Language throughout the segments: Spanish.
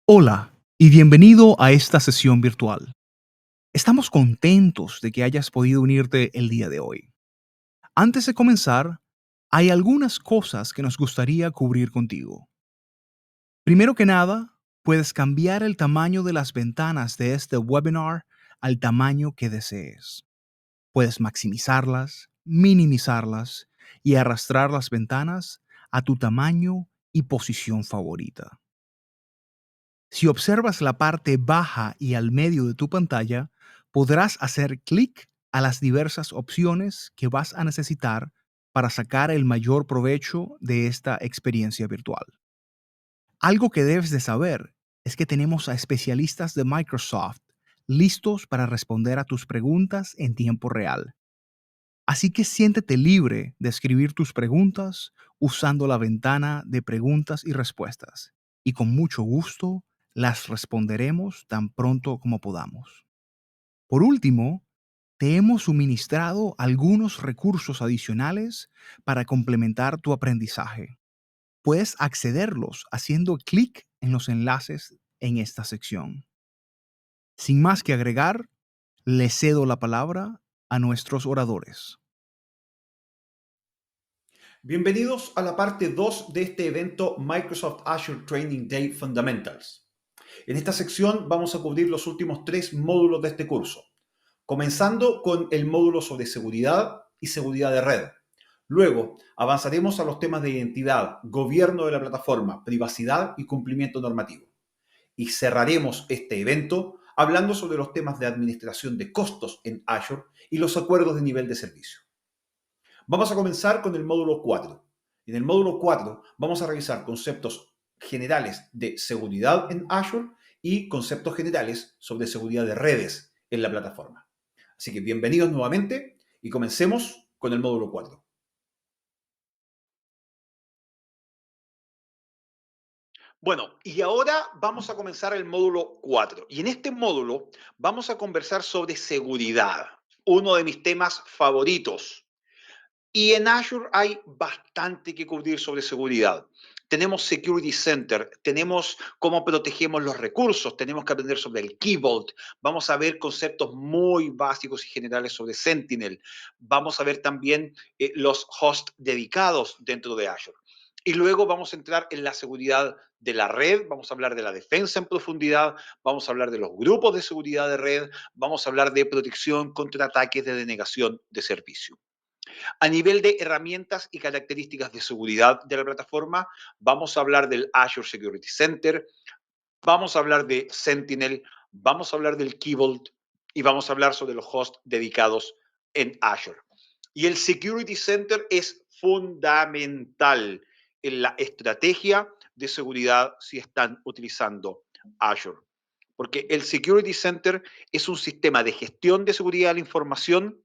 Hola y bienvenido a esta sesión virtual. Estamos contentos de que hayas podido unirte el día de hoy. Antes de comenzar, hay algunas cosas que nos gustaría cubrir contigo. Primero que nada, puedes cambiar el tamaño de las ventanas de este webinar al tamaño que desees. Puedes maximizarlas, minimizarlas y arrastrar las ventanas a tu tamaño y posición favorita. Si observas la parte baja y al medio de tu pantalla, podrás hacer clic a las diversas opciones que vas a necesitar para sacar el mayor provecho de esta experiencia virtual. Algo que debes de saber es que tenemos a especialistas de Microsoft listos para responder a tus preguntas en tiempo real. Así que siéntete libre de escribir tus preguntas usando la ventana de preguntas y respuestas. Y con mucho gusto las responderemos tan pronto como podamos. Por último, te hemos suministrado algunos recursos adicionales para complementar tu aprendizaje. Puedes accederlos haciendo clic en los enlaces en esta sección. Sin más que agregar, le cedo la palabra a nuestros oradores. Bienvenidos a la parte 2 de este evento Microsoft Azure Training Day Fundamentals. En esta sección vamos a cubrir los últimos 3 módulos de este curso, comenzando con el módulo sobre seguridad y seguridad de red. Luego avanzaremos a los temas de identidad, gobierno de la plataforma, privacidad y cumplimiento normativo. Y cerraremos este evento hablando sobre los temas de administración de costos en Azure y los acuerdos de nivel de servicio. Vamos a comenzar con el módulo 4. En el módulo 4 vamos a revisar conceptos generales de seguridad en Azure y conceptos generales sobre seguridad de redes en la plataforma. Así que bienvenidos nuevamente y comencemos con el módulo 4. Bueno, y ahora vamos a comenzar el módulo 4. Y en este módulo vamos a conversar sobre seguridad, uno de mis temas favoritos. Y en Azure hay bastante que cubrir sobre seguridad. Tenemos Security Center, tenemos cómo protegemos los recursos, tenemos que aprender sobre el Key Vault, vamos a ver conceptos muy básicos y generales sobre Sentinel, vamos a ver también los hosts dedicados dentro de Azure. Y luego vamos a entrar en la seguridad de la red, vamos a hablar de la defensa en profundidad, vamos a hablar de los grupos de seguridad de red, vamos a hablar de protección contra ataques de denegación de servicio. A nivel de herramientas y características de seguridad de la plataforma, vamos a hablar del Azure Security Center, vamos a hablar de Sentinel, vamos a hablar del Key Vault y vamos a hablar sobre los hosts dedicados en Azure. Y el Security Center es fundamental en la estrategia de seguridad si están utilizando Azure. Porque el Security Center es un sistema de gestión de seguridad de la información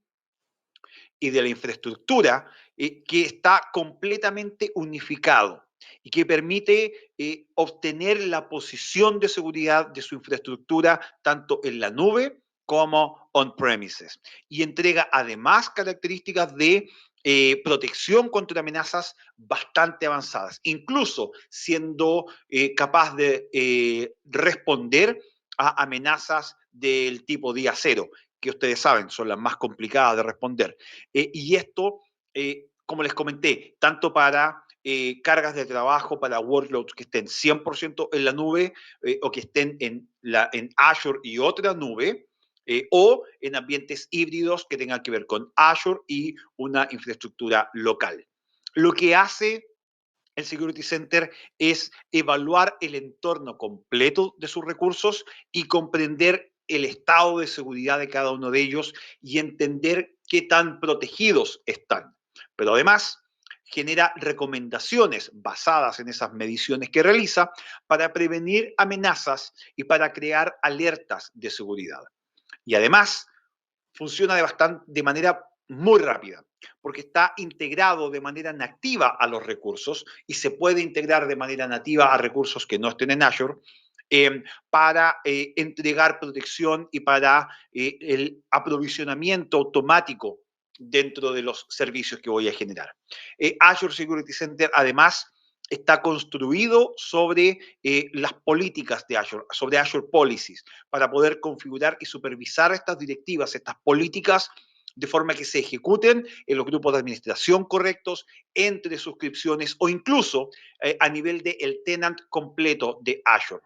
y de la infraestructura que está completamente unificado y que permite obtener la posición de seguridad de su infraestructura tanto en la nube como on-premises. Y entrega además características de protección contra amenazas bastante avanzadas, incluso siendo capaz de responder a amenazas del tipo día cero, que ustedes saben son las más complicadas de responder. Y esto, como les comenté, tanto para cargas de trabajo, para workloads que estén 100% en la nube o que estén en Azure y otra nube, o en ambientes híbridos que tengan que ver con Azure y una infraestructura local. Lo que hace el Security Center es evaluar el entorno completo de sus recursos y comprender el estado de seguridad de cada uno de ellos y entender qué tan protegidos están. Pero además genera recomendaciones basadas en esas mediciones que realiza para prevenir amenazas y para crear alertas de seguridad. Y además funciona de manera muy rápida, porque está integrado de manera nativa a los recursos y se puede integrar de manera nativa a recursos que no estén en Azure para entregar protección y para el aprovisionamiento automático dentro de los servicios que voy a generar. Azure Security Center, además, está construido sobre las políticas de Azure, sobre Azure Policies, para poder configurar y supervisar estas directivas, estas políticas, de forma que se ejecuten en los grupos de administración correctos, entre suscripciones o incluso a nivel del tenant completo de Azure.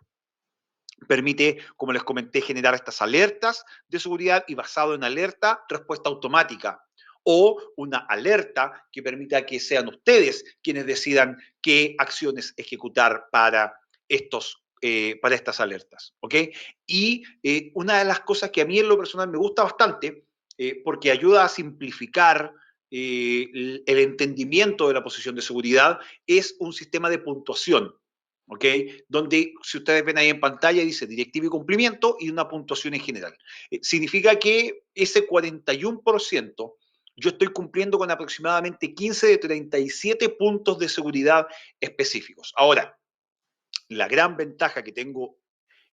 Permite, como les comenté, generar estas alertas de seguridad y basado en alerta, respuesta automática o una alerta que permita que sean ustedes quienes decidan qué acciones ejecutar para estas alertas. ¿Ok? Y una de las cosas que a mí en lo personal me gusta bastante, porque ayuda a simplificar el entendimiento de la posición de seguridad, es un sistema de puntuación. ¿Ok? Donde, si ustedes ven ahí en pantalla, dice directiva y cumplimiento y una puntuación en general. Significa que ese 41% yo estoy cumpliendo con aproximadamente 15 de 37 puntos de seguridad específicos. Ahora, la gran ventaja que tengo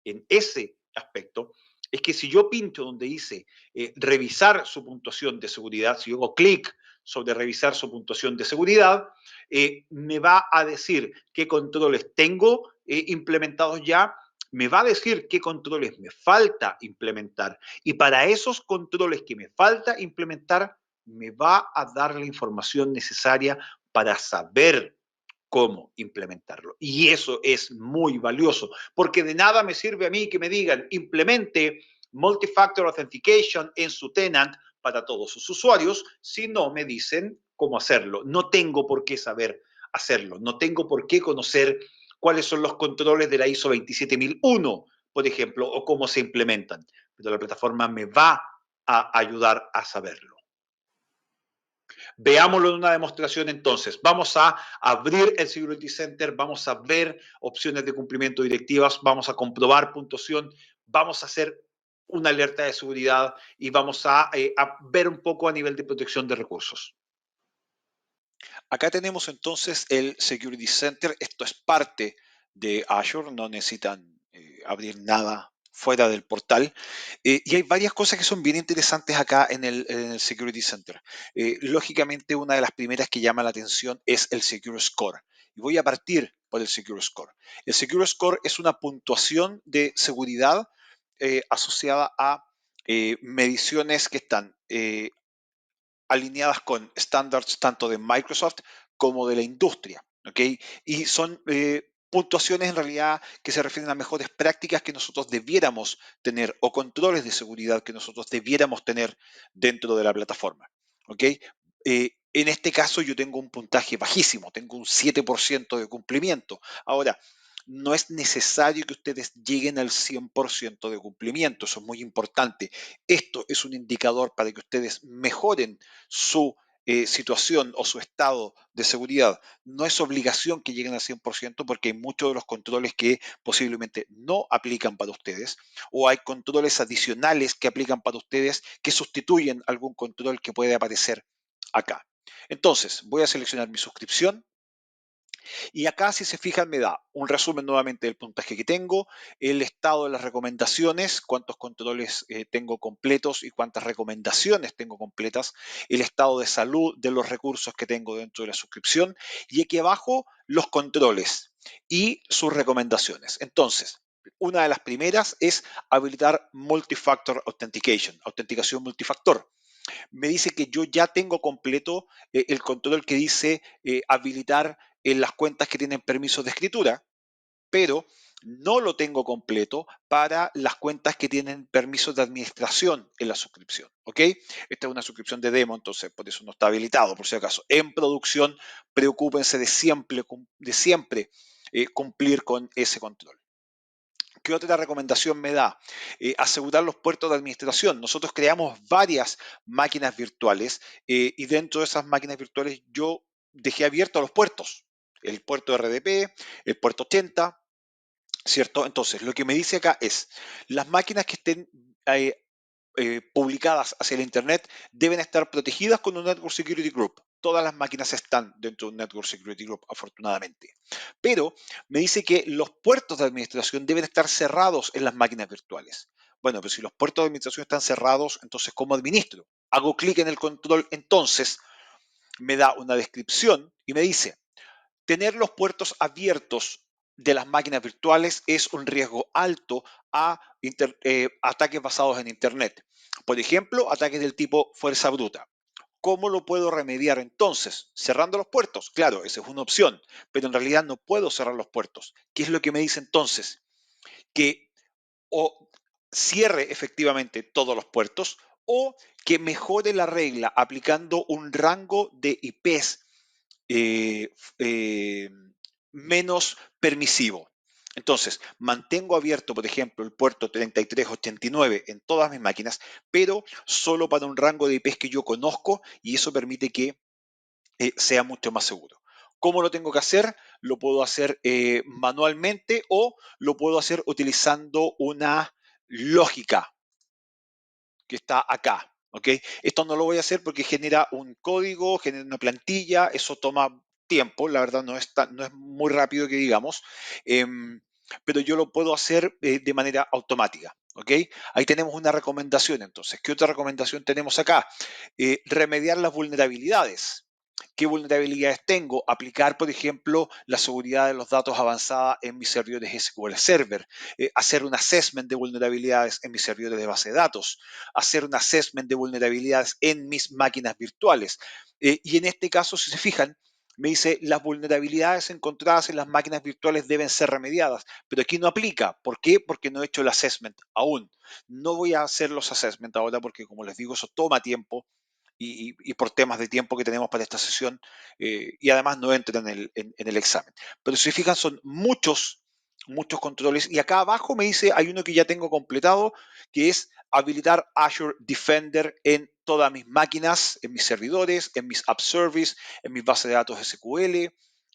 en ese aspecto es que si yo pincho donde dice revisar su puntuación de seguridad, si yo hago clic sobre revisar su puntuación de seguridad, me va a decir qué controles tengo implementados ya, me va a decir qué controles me falta implementar. Y para esos controles que me falta implementar, me va a dar la información necesaria para saber cómo implementarlo. Y eso es muy valioso, porque de nada me sirve a mí que me digan implemente multifactor authentication en su tenant para todos sus usuarios si no me dicen cómo hacerlo. No tengo por qué saber hacerlo, no tengo por qué conocer cuáles son los controles de la ISO 27001, por ejemplo, o cómo se implementan, pero la plataforma me va a ayudar a saberlo. Veámoslo en una demostración entonces. Vamos a abrir el Security Center, vamos a ver opciones de cumplimiento directivas, vamos a comprobar puntuación, vamos a hacer una alerta de seguridad y vamos a ver un poco a nivel de protección de recursos. Acá tenemos entonces el Security Center. Esto es parte de Azure, no necesitan abrir nada fuera del portal. Y hay varias cosas que son bien interesantes acá en el Security Center. Lógicamente, una de las primeras que llama la atención es el Secure Score. Y voy a partir por el Secure Score. El Secure Score es una puntuación de seguridad asociada a mediciones que están alineadas con estándares tanto de Microsoft como de la industria, ¿ok? Y son puntuaciones en realidad que se refieren a mejores prácticas que nosotros debiéramos tener o controles de seguridad que nosotros debiéramos tener dentro de la plataforma, ¿ok? En este caso yo tengo un puntaje bajísimo, tengo un 7% de cumplimiento. Ahora, no es necesario que ustedes lleguen al 100% de cumplimiento, eso es muy importante. Esto es un indicador para que ustedes mejoren su situación o su estado de seguridad. No es obligación que lleguen al 100% porque hay muchos de los controles que posiblemente no aplican para ustedes o hay controles adicionales que aplican para ustedes que sustituyen algún control que puede aparecer acá. Entonces, voy a seleccionar mi suscripción y acá, si se fijan, me da un resumen nuevamente del puntaje que tengo, el estado de las recomendaciones, cuántos controles tengo completos y cuántas recomendaciones tengo completas, el estado de salud de los recursos que tengo dentro de la suscripción y aquí abajo los controles y sus recomendaciones. Entonces, una de las primeras es habilitar Multifactor Authentication, autenticación multifactor. Me dice que yo ya tengo completo el control que dice habilitar en las cuentas que tienen permisos de escritura, pero no lo tengo completo para las cuentas que tienen permisos de administración en la suscripción. ¿Ok? Esta es una suscripción de demo, entonces por eso no está habilitado, por si acaso. En producción, preocúpense de siempre cumplir con ese control. ¿Qué otra recomendación me da? Asegurar los puertos de administración. Nosotros creamos varias máquinas virtuales y dentro de esas máquinas virtuales yo dejé abiertos los puertos. El puerto RDP, el puerto 80, ¿cierto? Entonces, lo que me dice acá es, las máquinas que estén publicadas hacia el Internet deben estar protegidas con un Network Security Group. Todas las máquinas están dentro de un Network Security Group, afortunadamente. Pero me dice que los puertos de administración deben estar cerrados en las máquinas virtuales. Bueno, pero si los puertos de administración están cerrados, entonces ¿cómo administro? Hago clic en el control, entonces me da una descripción y me dice, tener los puertos abiertos de las máquinas virtuales es un riesgo alto a ataques basados en Internet. Por ejemplo, ataques del tipo fuerza bruta. ¿Cómo lo puedo remediar entonces? ¿Cerrando los puertos? Claro, esa es una opción, pero en realidad no puedo cerrar los puertos. ¿Qué es lo que me dice entonces? Que o cierre efectivamente todos los puertos o que mejore la regla aplicando un rango de IPs eh, eh, menos permisivo. Entonces, mantengo abierto, por ejemplo, el puerto 3389 en todas mis máquinas, pero solo para un rango de IPs que yo conozco y eso permite que sea mucho más seguro. ¿Cómo lo tengo que hacer? Lo puedo hacer manualmente o lo puedo hacer utilizando una lógica que está acá. ¿Ok? Esto no lo voy a hacer porque genera un código, genera una plantilla, eso toma tiempo, la verdad no es muy rápido que digamos, em, pero yo lo puedo hacer de manera automática. ¿Ok? Ahí tenemos una recomendación entonces. ¿Qué otra recomendación tenemos acá? Remediar las vulnerabilidades. ¿Qué vulnerabilidades tengo? Aplicar, por ejemplo, la seguridad de los datos avanzada en mis servidores SQL Server, hacer un assessment de vulnerabilidades en mis servidores de base de datos, hacer un assessment de vulnerabilidades en mis máquinas virtuales. Y en este caso, si se fijan, me dice las vulnerabilidades encontradas en las máquinas virtuales deben ser remediadas, pero aquí no aplica. ¿Por qué? Porque no he hecho el assessment aún. No voy a hacer los assessment ahora porque, como les digo, eso toma tiempo y por temas de tiempo que tenemos para esta sesión y además no entra en el examen. Pero si se fijan, son muchos controles y acá abajo me dice, hay uno que ya tengo completado, que es habilitar Azure Defender en todas mis máquinas, en mis servidores, en mis app service, en mis bases de datos SQL,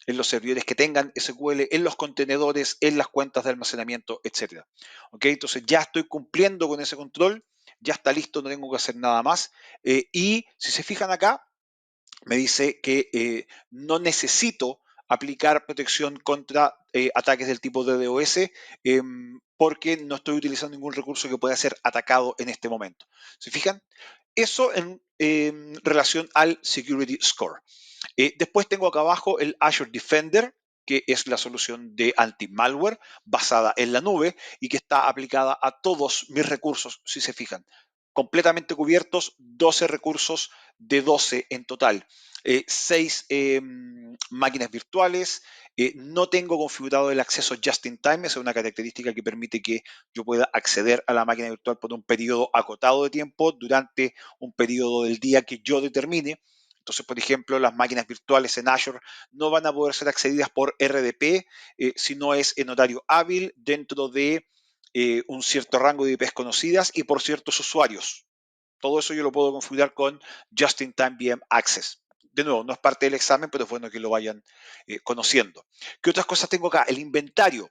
en los servidores que tengan SQL, en los contenedores, en las cuentas de almacenamiento, etc. ¿Ok? Entonces ya estoy cumpliendo con ese control, ya está listo, no tengo que hacer nada más. Y si se fijan acá, me dice que no necesito aplicar protección contra ataques del tipo DDoS porque no estoy utilizando ningún recurso que pueda ser atacado en este momento. ¿Se fijan? Eso en relación al Security Score. Después tengo acá abajo el Azure Defender, que es la solución de anti-malware basada en la nube y que está aplicada a todos mis recursos, si se fijan. Completamente cubiertos, 12 recursos de 12 en total. 6 máquinas virtuales. No tengo configurado el acceso just in time, esa es una característica que permite que yo pueda acceder a la máquina virtual por un periodo acotado de tiempo durante un periodo del día que yo determine. Entonces, por ejemplo, las máquinas virtuales en Azure no van a poder ser accedidas por RDP si no es en horario hábil dentro de un cierto rango de IPs conocidas y por ciertos usuarios. Todo eso yo lo puedo configurar con Just-in-Time VM Access. De nuevo, no es parte del examen, pero es bueno que lo vayan conociendo. ¿Qué otras cosas tengo acá? El inventario.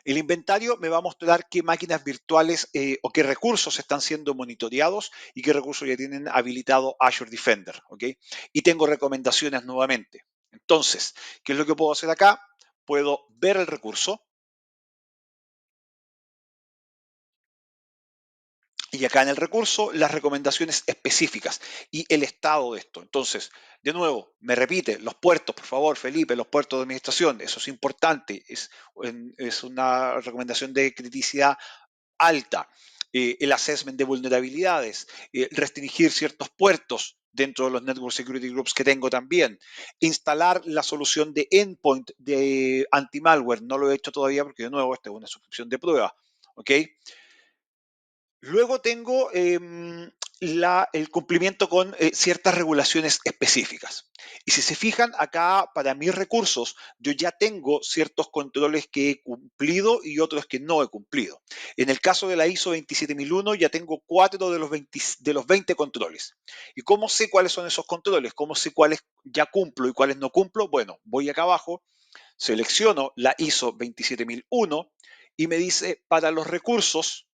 El inventario me va a mostrar qué máquinas virtuales o qué recursos están siendo monitoreados y qué recursos ya tienen habilitado Azure Defender. ¿Ok? Y tengo recomendaciones nuevamente. Entonces, ¿qué es lo que puedo hacer acá? Puedo ver el recurso, y acá en el recurso las recomendaciones específicas y el estado de esto. Entonces, de nuevo, me repite, los puertos, por favor, Felipe, los puertos de administración, eso es importante, es una recomendación de criticidad alta. El assessment de vulnerabilidades, restringir ciertos puertos dentro de los Network Security Groups que tengo también, instalar la solución de endpoint de anti-malware, no lo he hecho todavía porque de nuevo esta es una suscripción de prueba, ¿ok? Luego tengo el cumplimiento con ciertas regulaciones específicas. Y si se fijan, acá para mis recursos, yo ya tengo ciertos controles que he cumplido y otros que no he cumplido. En el caso de la ISO 27001, ya tengo 4 de los 20 controles. ¿Y cómo sé cuáles son esos controles? ¿Cómo sé cuáles ya cumplo y cuáles no cumplo? Bueno, voy acá abajo, selecciono la ISO 27001 y me dice para los recursos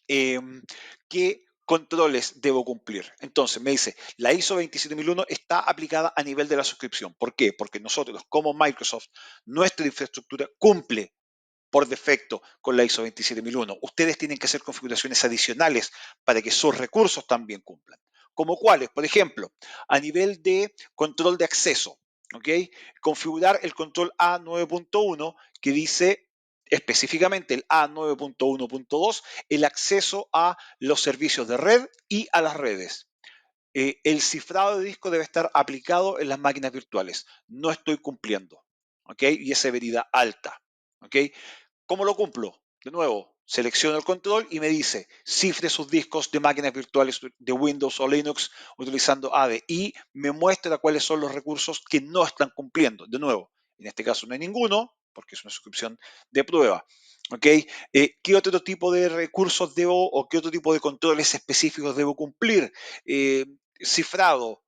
qué controles debo cumplir. Entonces me dice, la ISO 27001 está aplicada a nivel de la suscripción. ¿Por qué? Porque nosotros como Microsoft, nuestra infraestructura cumple por defecto con la ISO 27001. Ustedes tienen que hacer configuraciones adicionales para que sus recursos también cumplan. ¿Como cuáles? Por ejemplo, a nivel de control de acceso. ¿ok? Configurar el control A9.1 que dice específicamente el A9.1.2, el acceso a los servicios de red y a las redes. El cifrado de disco debe estar aplicado en las máquinas virtuales. No estoy cumpliendo, ¿ok? Y es severidad alta, ¿ok? ¿Cómo lo cumplo? De nuevo, selecciono el control y me dice, cifre sus discos de máquinas virtuales de Windows o Linux utilizando AD y me muestra cuáles son los recursos que no están cumpliendo. De nuevo, en este caso no hay ninguno, porque es una suscripción de prueba. ¿Ok? ¿Qué otro tipo de recursos debo o qué otro tipo de controles específicos debo cumplir? Cifrado,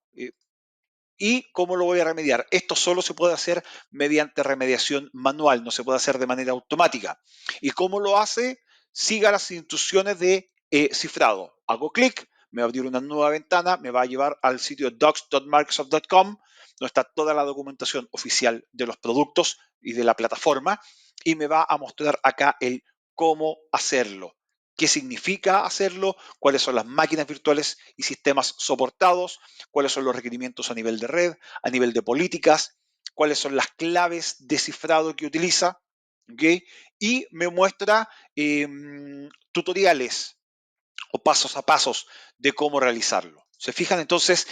¿y cómo lo voy a remediar? Esto solo se puede hacer mediante remediación manual, no se puede hacer de manera automática. ¿Y cómo lo hace? Siga las instrucciones de cifrado. Hago clic, me va a abrir una nueva ventana, me va a llevar al sitio docs.microsoft.com, donde está toda la documentación oficial de los productos y de la plataforma, y me va a mostrar acá el cómo hacerlo. ¿Qué significa hacerlo? ¿Cuáles son las máquinas virtuales y sistemas soportados? ¿Cuáles son los requerimientos a nivel de red, a nivel de políticas? ¿Cuáles son las claves de cifrado que utiliza? ¿Okay? Y me muestra tutoriales o pasos a pasos de cómo realizarlo. ¿Se fijan? Entonces,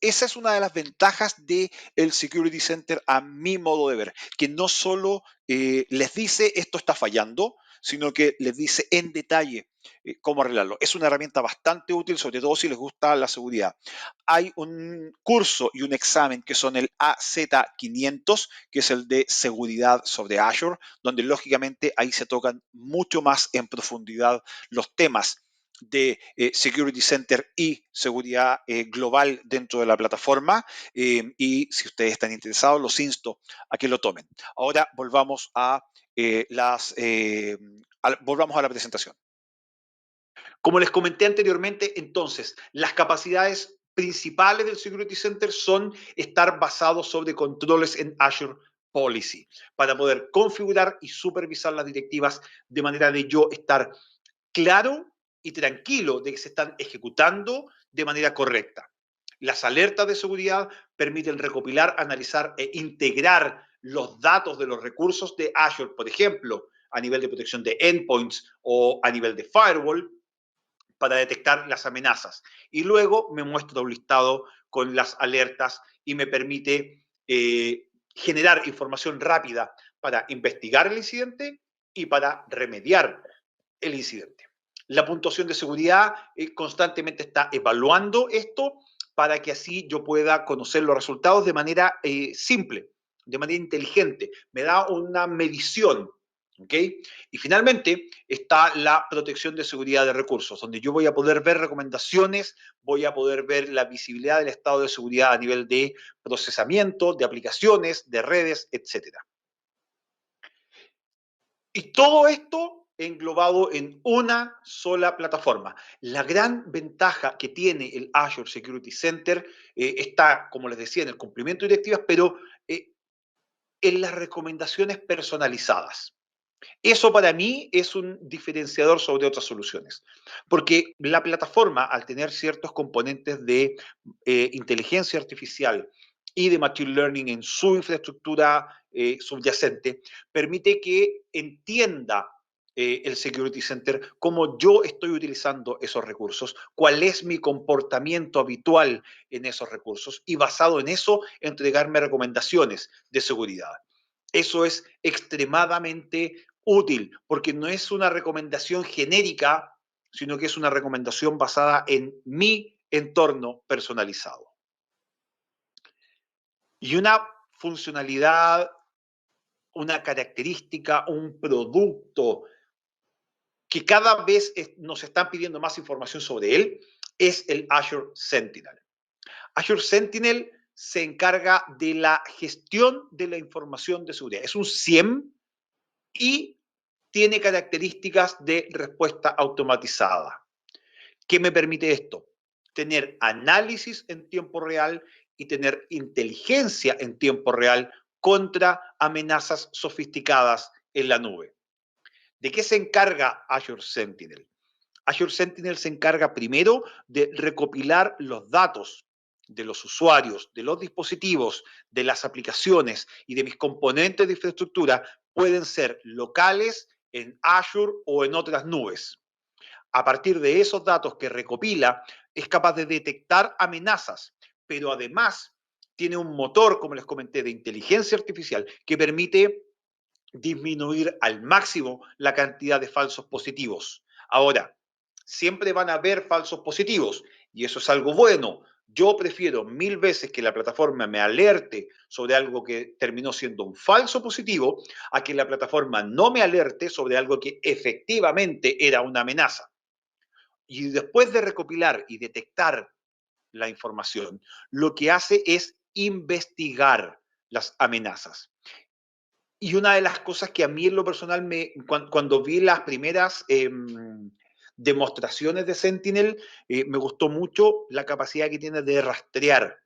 esa es una de las ventajas del Security Center a mi modo de ver, que no solo les dice esto está fallando, sino que les dice en detalle cómo arreglarlo. Es una herramienta bastante útil, sobre todo si les gusta la seguridad. Hay un curso y un examen que son el AZ500, que es el de seguridad sobre Azure, donde lógicamente ahí se tocan mucho más en profundidad los temas de Security Center y seguridad global dentro de la plataforma. Y si ustedes están interesados, los insto a que lo tomen. Ahora volvamos volvamos a la presentación. Como les comenté anteriormente, entonces, las capacidades principales del Security Center son estar basados sobre controles en Azure Policy para poder configurar y supervisar las directivas de manera de yo estar claro y tranquilo de que se están ejecutando de manera correcta. Las alertas de seguridad permiten recopilar, analizar e integrar los datos de los recursos de Azure, por ejemplo, a nivel de protección de endpoints o a nivel de firewall, para detectar las amenazas. Y luego me muestra un listado con las alertas y me permite generar información rápida para investigar el incidente y para remediar el incidente. La puntuación de seguridad constantemente está evaluando esto para que así yo pueda conocer los resultados de manera simple, de manera inteligente. Me da una medición. ¿Ok? Y finalmente está la protección de seguridad de recursos, donde yo voy a poder ver recomendaciones, voy a poder ver la visibilidad del estado de seguridad a nivel de procesamiento, de aplicaciones, de redes, etcétera. Y todo esto englobado en una sola plataforma. La gran ventaja que tiene el Azure Security Center está, como les decía, en el cumplimiento de directivas, pero en las recomendaciones personalizadas. Eso para mí es un diferenciador sobre otras soluciones, porque la plataforma, al tener ciertos componentes de inteligencia artificial y de machine learning en su infraestructura subyacente, permite que entienda el Security Center cómo yo estoy utilizando esos recursos, cuál es mi comportamiento habitual en esos recursos y basado en eso entregarme recomendaciones de seguridad. Eso es extremadamente útil, porque no es una recomendación genérica, sino que es una recomendación basada en mi entorno personalizado. Y una funcionalidad, una característica, un producto que cada vez nos están pidiendo más información sobre él, es el Azure Sentinel. Azure Sentinel se encarga de la gestión de la información de seguridad. Es un SIEM y tiene características de respuesta automatizada. ¿Qué me permite esto? Tener análisis en tiempo real y tener inteligencia en tiempo real contra amenazas sofisticadas en la nube. ¿De qué se encarga Azure Sentinel? Azure Sentinel se encarga primero de recopilar los datos de los usuarios, de los dispositivos, de las aplicaciones y de mis componentes de infraestructura pueden ser locales en Azure o en otras nubes. A partir de esos datos que recopila, es capaz de detectar amenazas, pero además tiene un motor, como les comenté, de inteligencia artificial que permite disminuir al máximo la cantidad de falsos positivos. Ahora, siempre van a haber falsos positivos y eso es algo bueno. Yo prefiero 1000 veces que la plataforma me alerte sobre algo que terminó siendo un falso positivo a que la plataforma no me alerte sobre algo que efectivamente era una amenaza. Y después de recopilar y detectar la información, lo que hace es investigar las amenazas. Y una de las cosas que a mí en lo personal, cuando vi las primeras demostraciones de Sentinel, me gustó mucho la capacidad que tiene de rastrear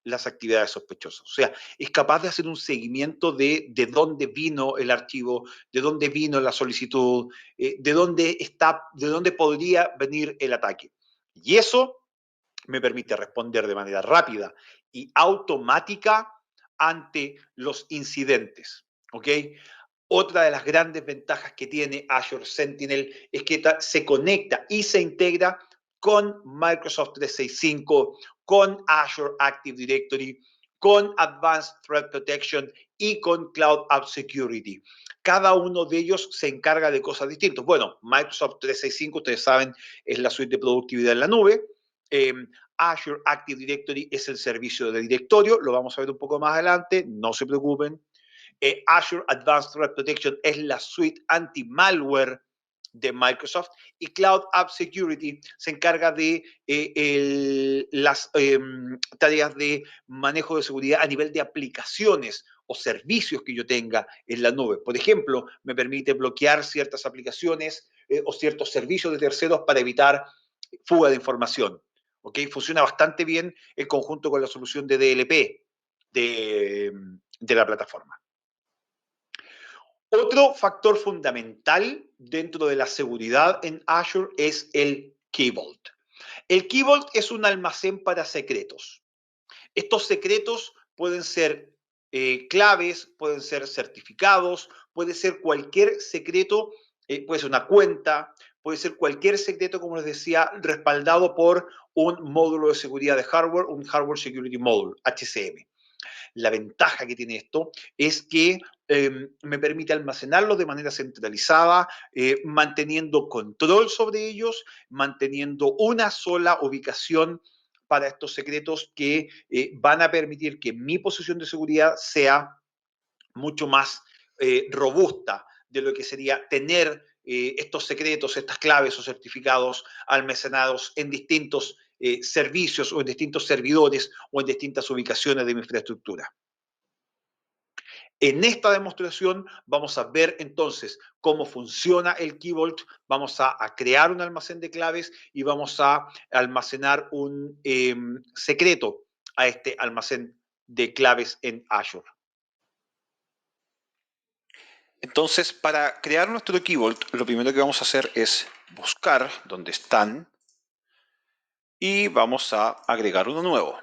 las actividades sospechosas. O sea, es capaz de hacer un seguimiento de dónde vino el archivo, de dónde vino la solicitud, de dónde podría venir el ataque. Y eso me permite responder de manera rápida y automática ante los incidentes. ¿Ok? Otra de las grandes ventajas que tiene Azure Sentinel es que se conecta y se integra con Microsoft 365, con Azure Active Directory, con Advanced Threat Protection y con Cloud App Security. Cada uno de ellos se encarga de cosas distintas. Bueno, Microsoft 365, ustedes saben, es la suite de productividad en la nube. Eh, Azure Active Directory es el servicio de directorio, lo vamos a ver un poco más adelante, no se preocupen. Azure Advanced Threat Protection es la suite anti-malware de Microsoft y Cloud App Security se encarga de las tareas de manejo de seguridad a nivel de aplicaciones o servicios que yo tenga en la nube. Por ejemplo, me permite bloquear ciertas aplicaciones o ciertos servicios de terceros para evitar fuga de información. ¿Okay? Funciona bastante bien en conjunto con la solución de DLP de la plataforma. Otro factor fundamental dentro de la seguridad en Azure es el Key Vault. El Key Vault es un almacén para secretos. Estos secretos pueden ser claves, pueden ser certificados, puede ser cualquier secreto, puede ser una cuenta, puede ser cualquier secreto, como les decía, respaldado por un módulo de seguridad de hardware, un Hardware Security Module, HCM. La ventaja que tiene esto es que me permite almacenarlos de manera centralizada, manteniendo control sobre ellos, manteniendo una sola ubicación para estos secretos que van a permitir que mi posición de seguridad sea mucho más robusta de lo que sería tener estos secretos, estas claves o certificados almacenados en distintos servicios o en distintos servidores o en distintas ubicaciones de mi infraestructura. En esta demostración vamos a ver entonces cómo funciona el Key Vault, vamos a crear un almacén de claves y vamos a almacenar un secreto a este almacén de claves en Azure. Entonces, para crear nuestro Key Vault, lo primero que vamos a hacer es buscar dónde están y vamos a agregar uno nuevo.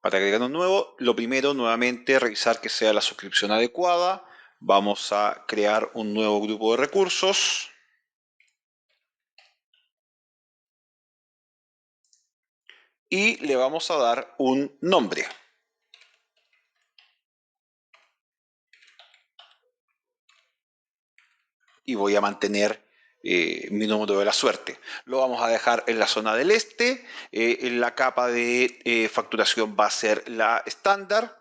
Para agregar un nuevo, lo primero, nuevamente, revisar que sea la suscripción adecuada. Vamos a crear un nuevo grupo de recursos. Y le vamos a dar un nombre. Y voy a mantener mi número de la suerte. Lo vamos a dejar en la zona del este. En la capa de facturación va a ser la estándar.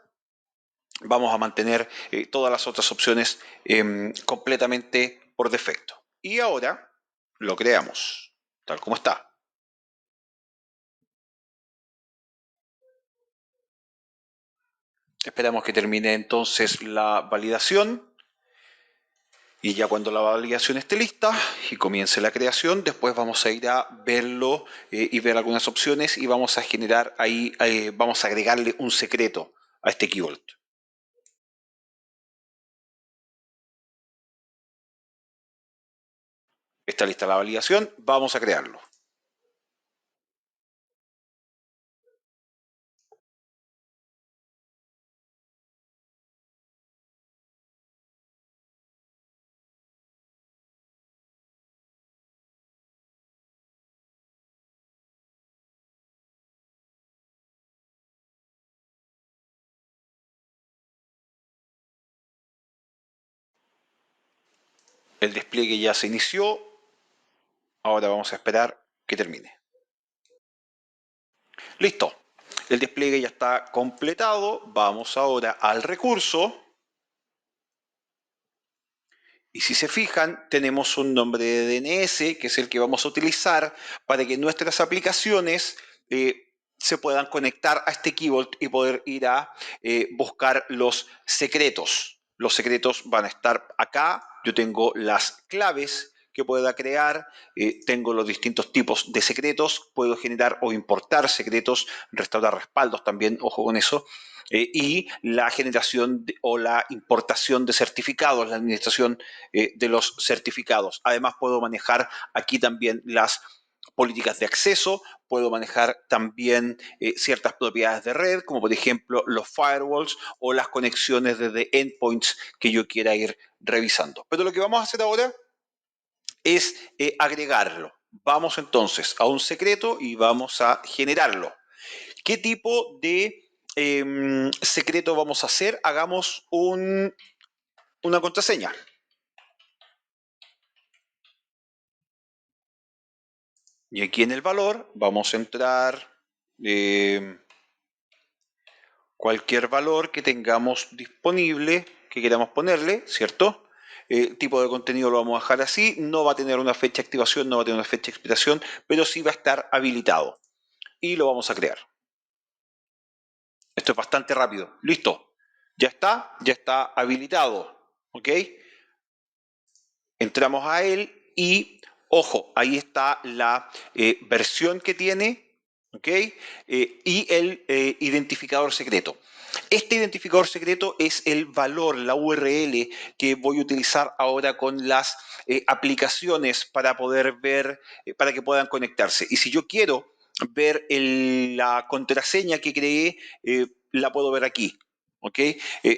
Vamos a mantener todas las otras opciones completamente por defecto. Y ahora lo creamos tal como está. Esperamos que termine entonces la validación. Y ya cuando la validación esté lista y comience la creación, después vamos a ir a verlo y ver algunas opciones y vamos a generar ahí, vamos a agregarle un secreto a este Key Vault. Está lista la validación, vamos a crearlo. El despliegue ya se inició. Ahora vamos a esperar que termine. Listo. El despliegue ya está completado. Vamos ahora al recurso. Y si se fijan, tenemos un nombre de DNS, que es el que vamos a utilizar para que nuestras aplicaciones se puedan conectar a este Key Vault y poder ir a buscar los secretos. Los secretos van a estar acá. Yo tengo las claves que pueda crear, tengo los distintos tipos de secretos, puedo generar o importar secretos, restaurar respaldos también, ojo con eso, y la generación o la importación de certificados, la administración de los certificados. Además, puedo manejar aquí también las políticas de acceso, puedo manejar también ciertas propiedades de red, como por ejemplo los firewalls o las conexiones desde endpoints que yo quiera ir revisando. Pero lo que vamos a hacer ahora es agregarlo. Vamos entonces a un secreto y vamos a generarlo. ¿Qué tipo de secreto vamos a hacer? Hagamos una contraseña. Y aquí en el valor vamos a entrar cualquier valor que tengamos disponible, que queramos ponerle, ¿cierto? Tipo de contenido lo vamos a dejar así, no va a tener una fecha de activación, no va a tener una fecha de expiración, pero sí va a estar habilitado. Y lo vamos a crear. Esto es bastante rápido. Listo. Ya está habilitado. ¿Ok? Entramos a él y, ojo, ahí está la versión que tiene, ¿ok? Y el identificador secreto. Este identificador secreto es el valor, la URL que voy a utilizar ahora con las aplicaciones para poder ver, para que puedan conectarse. Y si yo quiero ver la contraseña que creé, la puedo ver aquí. ¿Ok?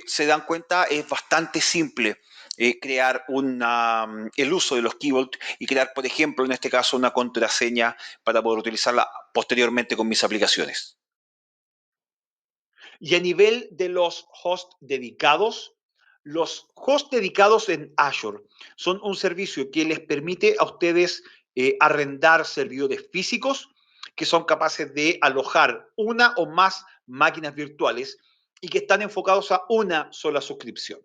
Se dan cuenta, es bastante simple crear el uso de los Key Vault y crear, por ejemplo, en este caso, una contraseña para poder utilizarla posteriormente con mis aplicaciones. Y a nivel de los hosts dedicados en Azure son un servicio que les permite a ustedes arrendar servidores físicos que son capaces de alojar una o más máquinas virtuales y que están enfocados a una sola suscripción.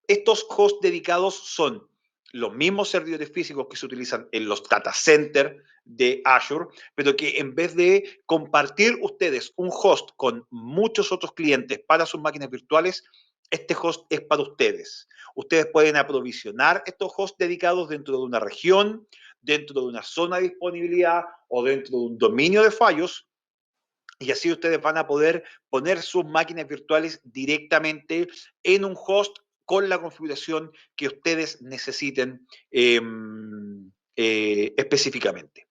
Estos hosts dedicados son los mismos servidores físicos que se utilizan en los data centers de Azure, pero que en vez de compartir ustedes un host con muchos otros clientes para sus máquinas virtuales, este host es para ustedes. Ustedes pueden aprovisionar estos hosts dedicados dentro de una región, dentro de una zona de disponibilidad o dentro de un dominio de fallos, y así ustedes van a poder poner sus máquinas virtuales directamente en un host con la configuración que ustedes necesiten específicamente.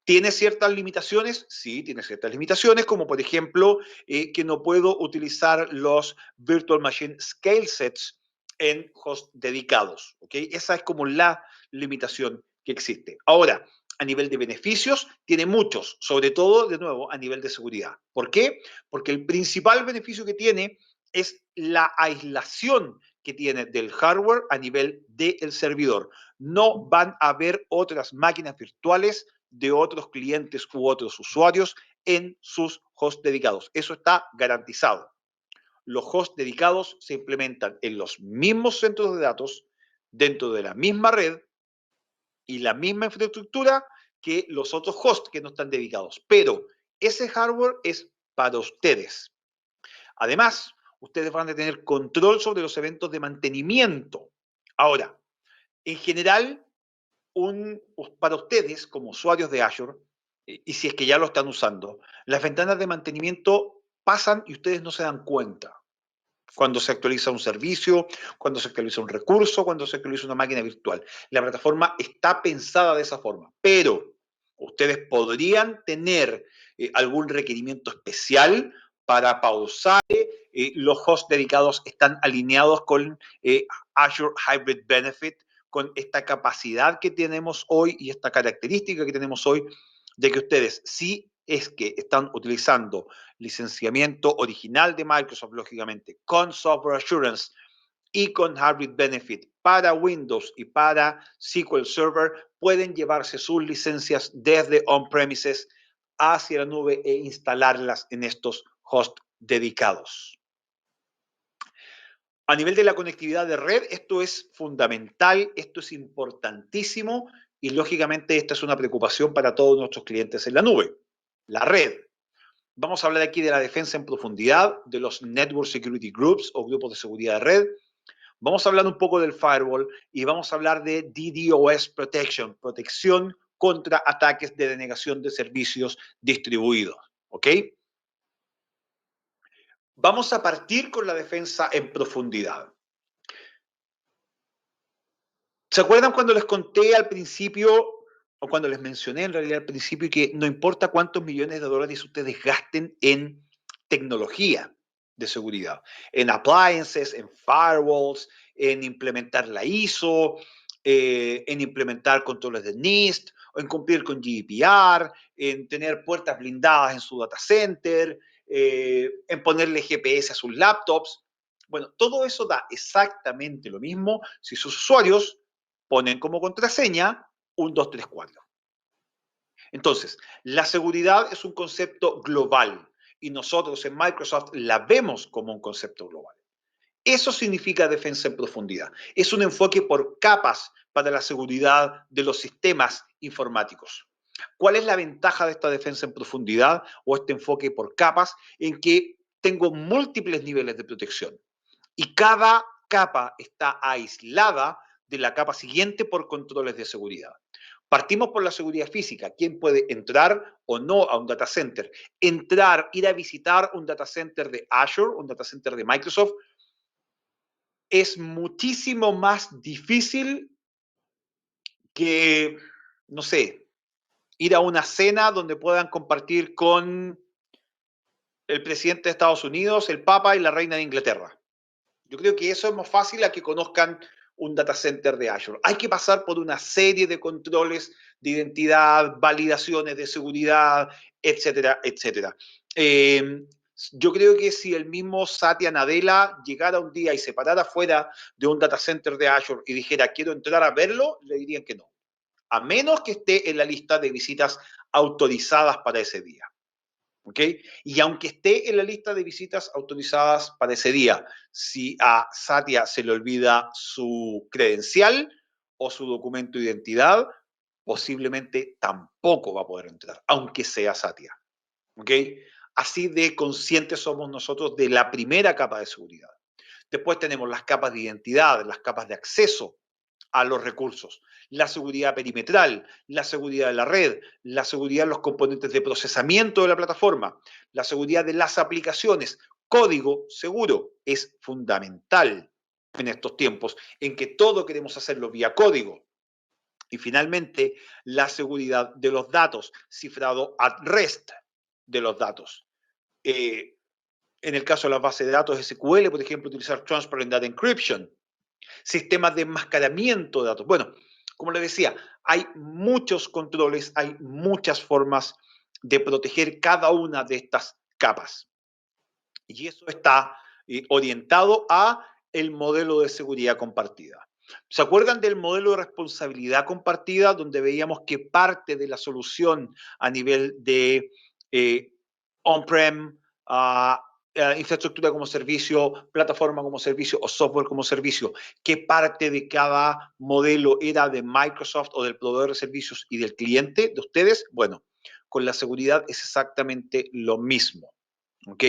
¿Tiene ciertas limitaciones? Sí, tiene ciertas limitaciones, como por ejemplo que no puedo utilizar los Virtual Machine Scale Sets en hosts dedicados. ¿Okay? Esa es como la limitación que existe. Ahora, a nivel de beneficios, tiene muchos, sobre todo, de nuevo, a nivel de seguridad. ¿Por qué? Porque el principal beneficio que tiene es la aislación que tiene del hardware a nivel del servidor. No van a haber otras máquinas virtuales de otros clientes u otros usuarios en sus hosts dedicados. Eso está garantizado. Los hosts dedicados se implementan en los mismos centros de datos, dentro de la misma red y la misma infraestructura que los otros hosts que no están dedicados. Pero ese hardware es para ustedes. Además, ustedes van a tener control sobre los eventos de mantenimiento. Ahora, en general, para ustedes como usuarios de Azure, y si es que ya lo están usando, las ventanas de mantenimiento pasan y ustedes no se dan cuenta. Cuando se actualiza un servicio, cuando se actualiza un recurso, cuando se actualiza una máquina virtual. La plataforma está pensada de esa forma, pero ustedes podrían tener algún requerimiento especial para pausar. Los hosts dedicados están alineados con Azure Hybrid Benefit, con esta capacidad que tenemos hoy y esta característica que tenemos hoy de que ustedes, si es que están utilizando licenciamiento original de Microsoft, lógicamente, con Software Assurance y con Hybrid Benefit para Windows y para SQL Server pueden llevarse sus licencias desde on-premises hacia la nube e instalarlas en estos hosts dedicados. A nivel de la conectividad de red, esto es fundamental, esto es importantísimo y lógicamente esta es una preocupación para todos nuestros clientes en la nube. La red. Vamos a hablar aquí de la defensa en profundidad, de los Network Security Groups o grupos de seguridad de red. Vamos a hablar un poco del firewall y vamos a hablar de DDoS Protection, protección contra ataques de denegación de servicios distribuidos. ¿Ok? Vamos a partir con la defensa en profundidad. ¿Se acuerdan cuando les conté al principio, o cuando les mencioné en realidad al principio, que no importa cuántos millones de dólares ustedes gasten en tecnología de seguridad, en appliances, en firewalls, en implementar la ISO, en implementar controles de NIST, o en cumplir con GDPR, en tener puertas blindadas en su data center, en ponerle GPS a sus laptops? Bueno, todo eso da exactamente lo mismo si sus usuarios ponen como contraseña 1, 2, 3, 4. Entonces, la seguridad es un concepto global y nosotros en Microsoft la vemos como un concepto global. Eso significa defensa en profundidad. Es un enfoque por capas para la seguridad de los sistemas informáticos. ¿Cuál es la ventaja de esta defensa en profundidad o este enfoque por capas? En que tengo múltiples niveles de protección y cada capa está aislada de la capa siguiente por controles de seguridad. Partimos por la seguridad física. ¿Quién puede entrar o no a un data center? Entrar, ir a visitar un data center de Azure, un data center de Microsoft, es muchísimo más difícil que, no sé, ir a una cena donde puedan compartir con el presidente de Estados Unidos, el Papa y la reina de Inglaterra. Yo creo que eso es más fácil a que conozcan un data center de Azure. Hay que pasar por una serie de controles de identidad, validaciones de seguridad, etcétera, etcétera. Yo creo que si el mismo Satya Nadella llegara un día y se parara fuera de un data center de Azure y dijera quiero entrar a verlo, le dirían que no, a menos que esté en la lista de visitas autorizadas para ese día. ¿Ok? Y aunque esté en la lista de visitas autorizadas para ese día, si a Satya se le olvida su credencial o su documento de identidad, posiblemente tampoco va a poder entrar, aunque sea Satya. ¿Ok? Así de conscientes somos nosotros de la primera capa de seguridad. Después tenemos las capas de identidad, las capas de acceso a los recursos, la seguridad perimetral, la seguridad de la red, la seguridad de los componentes de procesamiento de la plataforma, la seguridad de las aplicaciones. Código seguro es fundamental en estos tiempos en que todo queremos hacerlo vía código. Y finalmente, la seguridad de los datos, cifrado at rest de los datos. En el caso de las bases de datos SQL, por ejemplo, utilizar Transparent Data Encryption, sistemas de enmascaramiento de datos. Bueno, como les decía, hay muchos controles, hay muchas formas de proteger cada una de estas capas. Y eso está orientado a el modelo de seguridad compartida. ¿Se acuerdan del modelo de responsabilidad compartida donde veíamos que parte de la solución a nivel de on-prem, infraestructura como servicio, plataforma como servicio o software como servicio, qué parte de cada modelo era de Microsoft o del proveedor de servicios y del cliente de ustedes? Bueno, con la seguridad es exactamente lo mismo. ¿Ok?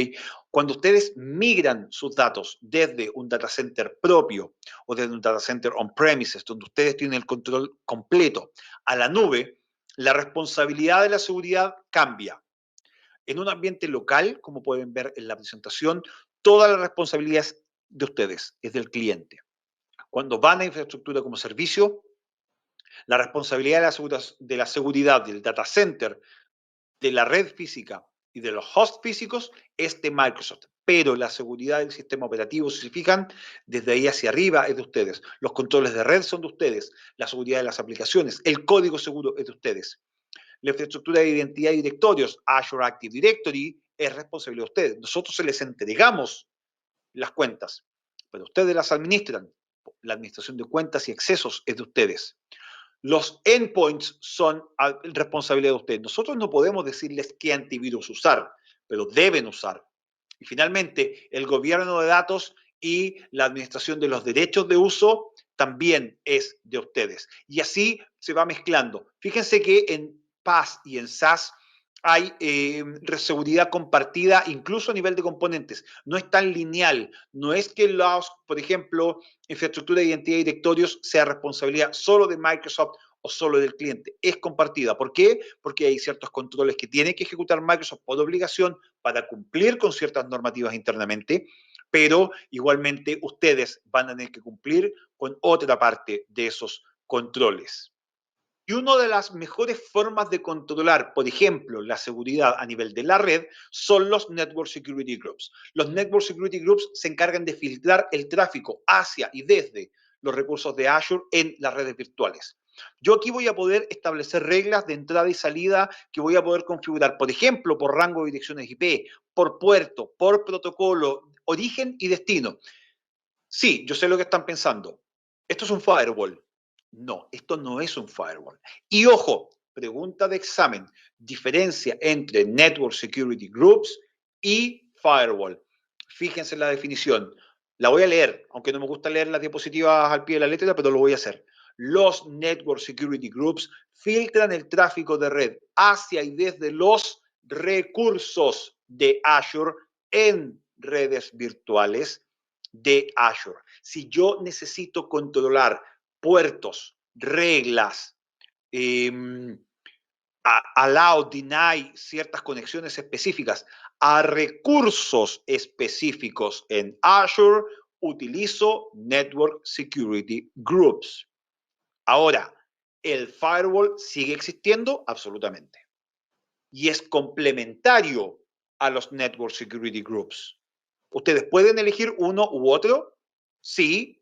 Cuando ustedes migran sus datos desde un data center propio o desde un data center on-premises, donde ustedes tienen el control completo, a la nube, la responsabilidad de la seguridad cambia. En un ambiente local, como pueden ver en la presentación, toda la responsabilidad es de ustedes, es del cliente. Cuando van a infraestructura como servicio, la responsabilidad de la seguridad del data center, de la red física y de los hosts físicos es de Microsoft. Pero la seguridad del sistema operativo, si se fijan, desde ahí hacia arriba es de ustedes. Los controles de red son de ustedes. La seguridad de las aplicaciones, el código seguro es de ustedes. La infraestructura de identidad y directorios, Azure Active Directory, es responsabilidad de ustedes. Nosotros se les entregamos las cuentas, pero ustedes las administran. La administración de cuentas y accesos es de ustedes. Los endpoints son responsabilidad de ustedes. Nosotros no podemos decirles qué antivirus usar, pero deben usar. Y finalmente, el gobierno de datos y la administración de los derechos de uso también es de ustedes. Y así se va mezclando. Fíjense que en PaaS y en SaaS hay seguridad compartida incluso a nivel de componentes. No es tan lineal. No es que por ejemplo, infraestructura de identidad y directorios sea responsabilidad solo de Microsoft o solo del cliente. Es compartida. ¿Por qué? Porque hay ciertos controles que tiene que ejecutar Microsoft por obligación para cumplir con ciertas normativas internamente, pero igualmente ustedes van a tener que cumplir con otra parte de esos controles. Y una de las mejores formas de controlar, por ejemplo, la seguridad a nivel de la red, son los Network Security Groups. Los Network Security Groups se encargan de filtrar el tráfico hacia y desde los recursos de Azure en las redes virtuales. Yo aquí voy a poder establecer reglas de entrada y salida que voy a poder configurar, por ejemplo, por rango de direcciones IP, por puerto, por protocolo, origen y destino. Sí, yo sé lo que están pensando. Esto es un firewall. No, esto no es un firewall. Y ojo, pregunta de examen, diferencia entre Network Security Groups y firewall. Fíjense en la definición. La voy a leer, aunque no me gusta leer las diapositivas al pie de la letra, pero lo voy a hacer. Los Network Security Groups filtran el tráfico de red hacia y desde los recursos de Azure en redes virtuales de Azure. Si yo necesito controlar puertos, reglas, eh, allow, deny ciertas conexiones específicas a recursos específicos en Azure, utilizo Network Security Groups. Ahora, ¿el firewall sigue existiendo? Absolutamente. Y es complementario a los Network Security Groups. ¿Ustedes pueden elegir uno u otro? Sí,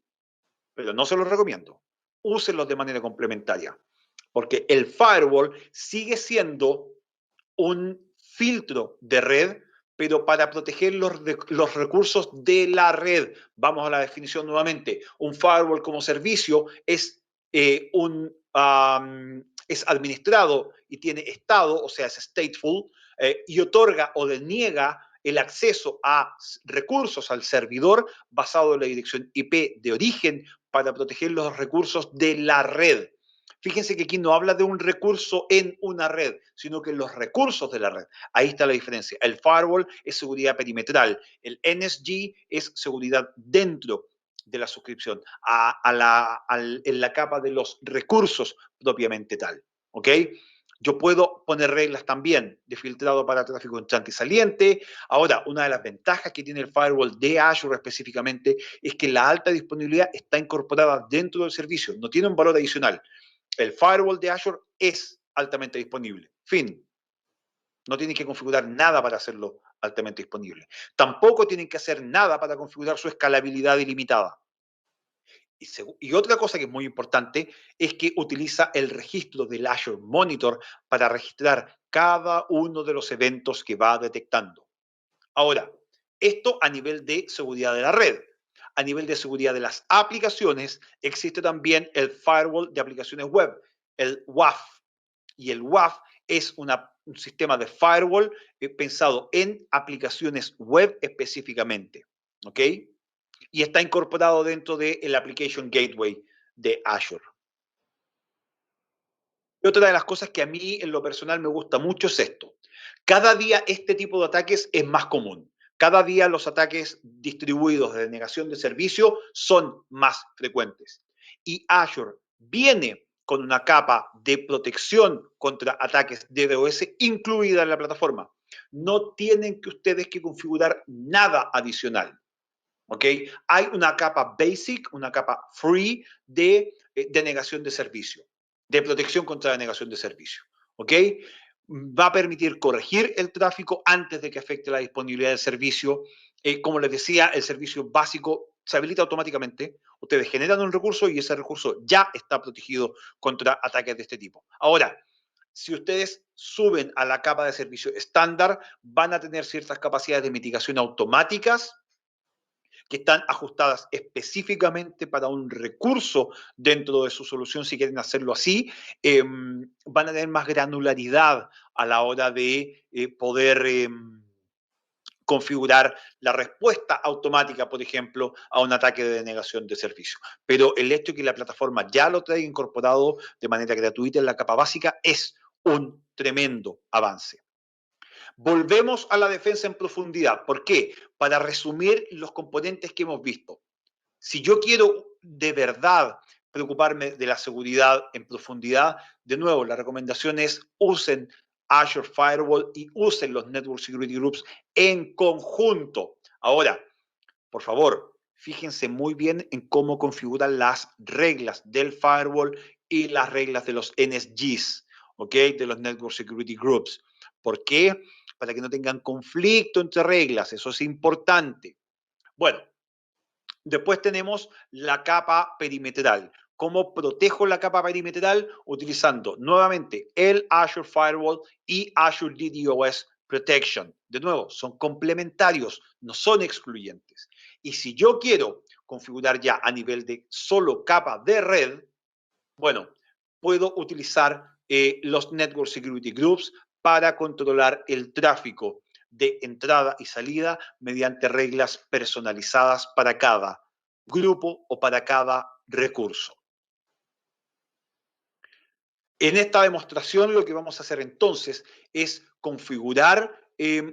pero no se los recomiendo. Úsenlos de manera complementaria, porque el firewall sigue siendo un filtro de red, pero para proteger los recursos de la red. Vamos a la definición nuevamente. Un firewall como servicio es, es administrado y tiene estado, o sea, es stateful, y otorga o deniega el acceso a recursos al servidor basado en la dirección IP de origen para proteger los recursos de la red. Fíjense que aquí no habla de un recurso en una red, sino que los recursos de la red. Ahí está la diferencia. El firewall es seguridad perimetral. El NSG es seguridad dentro de la suscripción, en la capa de los recursos propiamente tal. ¿Ok? Yo puedo poner reglas también de filtrado para tráfico entrante y saliente. Ahora, una de las ventajas que tiene el firewall de Azure específicamente es que la alta disponibilidad está incorporada dentro del servicio, no tiene un valor adicional. El firewall de Azure es altamente disponible. Fin. No tienen que configurar nada para hacerlo altamente disponible. Tampoco tienen que hacer nada para configurar su escalabilidad ilimitada. Y otra cosa que es muy importante es que utiliza el registro del Azure Monitor para registrar cada uno de los eventos que va detectando. Ahora, esto a nivel de seguridad de la red. A nivel de seguridad de las aplicaciones, existe también el firewall de aplicaciones web, el WAF. Y el WAF es un sistema de firewall pensado en aplicaciones web específicamente. ¿Ok? Y está incorporado dentro del Application Gateway de Azure. Y otra de las cosas que a mí en lo personal me gusta mucho es esto. Cada día este tipo de ataques es más común. Cada día los ataques distribuidos de denegación de servicio son más frecuentes. Y Azure viene con una capa de protección contra ataques DDoS incluida en la plataforma. No tienen que ustedes que configurar nada adicional. ¿Ok? Hay una capa basic, una capa free de denegación de servicio, de protección contra denegación de servicio. ¿Ok? Va a permitir corregir el tráfico antes de que afecte la disponibilidad del servicio. Como les decía, el servicio básico se habilita automáticamente. Ustedes generan un recurso y ese recurso ya está protegido contra ataques de este tipo. Ahora, si ustedes suben a la capa de servicio estándar, van a tener ciertas capacidades de mitigación automáticas que están ajustadas específicamente para un recurso dentro de su solución, si quieren hacerlo así, van a tener más granularidad a la hora de poder configurar la respuesta automática, por ejemplo, a un ataque de denegación de servicio. Pero el hecho de que la plataforma ya lo traiga incorporado de manera gratuita en la capa básica es un tremendo avance. Volvemos a la defensa en profundidad. ¿Por qué? Para resumir los componentes que hemos visto. Si yo quiero de verdad preocuparme de la seguridad en profundidad, de nuevo, la recomendación es usen Azure Firewall y usen los Network Security Groups en conjunto. Ahora, por favor, fíjense muy bien en cómo configuran las reglas del firewall y las reglas de los NSGs, ¿ok? De los Network Security Groups. ¿Por qué? Para que no tengan conflicto entre reglas, eso es importante. Bueno, después tenemos la capa perimetral. ¿Cómo protejo la capa perimetral? Utilizando nuevamente el Azure Firewall y Azure DDoS Protection. De nuevo, son complementarios, no son excluyentes. Y si yo quiero configurar ya a nivel de solo capa de red, bueno, puedo utilizar los Network Security Groups para controlar el tráfico de entrada y salida mediante reglas personalizadas para cada grupo o para cada recurso. En esta demostración lo que vamos a hacer entonces es configurar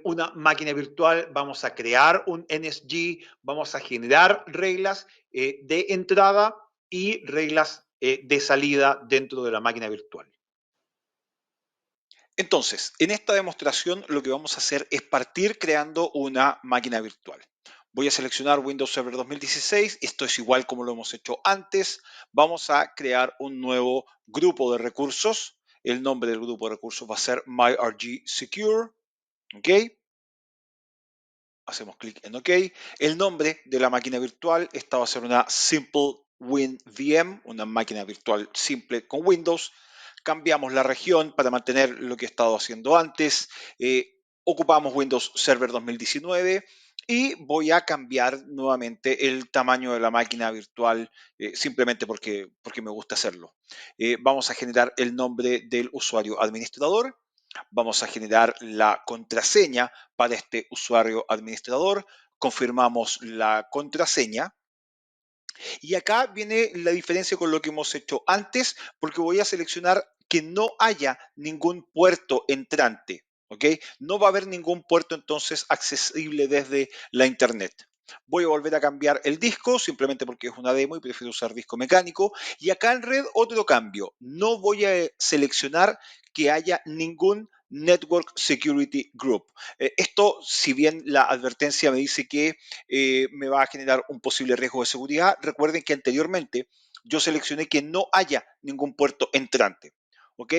una máquina virtual, vamos a crear un NSG, vamos a generar reglas de entrada y reglas de salida dentro de la máquina virtual. Entonces, en esta demostración lo que vamos a hacer es partir creando una máquina virtual. Voy a seleccionar Windows Server 2016, esto es igual como lo hemos hecho antes. Vamos a crear un nuevo grupo de recursos. El nombre del grupo de recursos va a ser MyRG Secure. ¿Ok? Hacemos clic en OK. El nombre de la máquina virtual, esta va a ser una Simple Win VM, una máquina virtual simple con Windows. Cambiamos la región para mantener lo que he estado haciendo antes. Ocupamos Windows Server 2019 y voy a cambiar nuevamente el tamaño de la máquina virtual simplemente porque me gusta hacerlo. Vamos a generar el nombre del usuario administrador. Vamos a generar la contraseña para este usuario administrador. Confirmamos la contraseña. Y acá viene la diferencia con lo que hemos hecho antes, porque voy a seleccionar que no haya ningún puerto entrante. ¿Ok? No va a haber ningún puerto entonces accesible desde la internet. Voy a volver a cambiar el disco, simplemente porque es una demo y prefiero usar disco mecánico. Y acá en red otro cambio. No voy a seleccionar que haya ningún Network Security Group. Esto, si bien la advertencia me dice que me va a generar un posible riesgo de seguridad, recuerden que anteriormente yo seleccioné que no haya ningún puerto entrante. ¿Ok?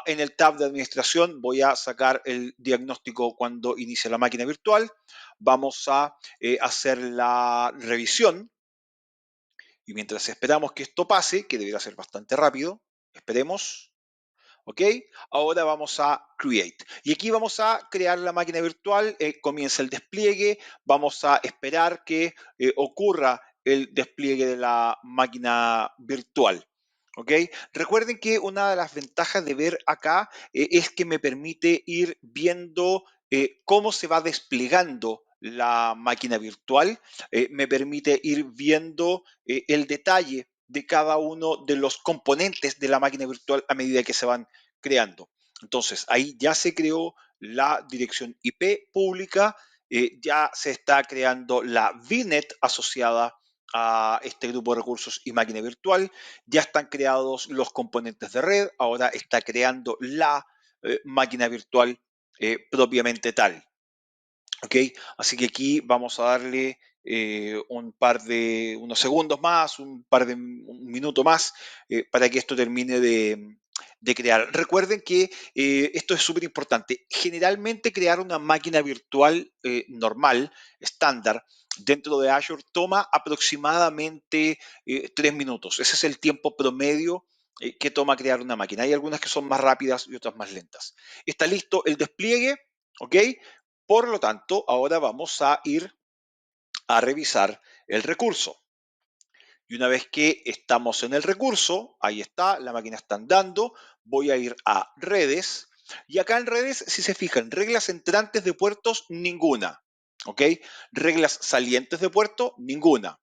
En el tab de administración voy a sacar el diagnóstico cuando inicie la máquina virtual. Vamos a hacer la revisión. Y mientras esperamos que esto pase, que deberá ser bastante rápido, esperemos. ¿Ok? Ahora vamos a Create. Y aquí vamos a crear la máquina virtual. Comienza el despliegue. Vamos a esperar que ocurra el despliegue de la máquina virtual. ¿Ok? Recuerden que una de las ventajas de ver acá es que me permite ir viendo cómo se va desplegando la máquina virtual. Me permite ir viendo el detalle de cada uno de los componentes de la máquina virtual a medida que se van creando. Entonces, ahí ya se creó la dirección IP pública, ya se está creando la VNet asociada a este grupo de recursos y máquina virtual, ya están creados los componentes de red, ahora está creando la máquina virtual propiamente tal. ¿Ok? Así que aquí vamos a darle unos segundos más, un minuto más, para que esto termine de crear. Recuerden que esto es súper importante. Generalmente crear una máquina virtual normal, estándar, dentro de Azure toma aproximadamente 3 minutos. Ese es el tiempo promedio que toma crear una máquina. Hay algunas que son más rápidas y otras más lentas. Está listo el despliegue, ¿ok? Por lo tanto, ahora vamos a ir a revisar el recurso. Y una vez que estamos en el recurso, ahí está, la máquina está andando, voy a ir a redes. Y acá en redes, si se fijan, reglas entrantes de puertos, ninguna. ¿Ok? Reglas salientes de puerto, ninguna.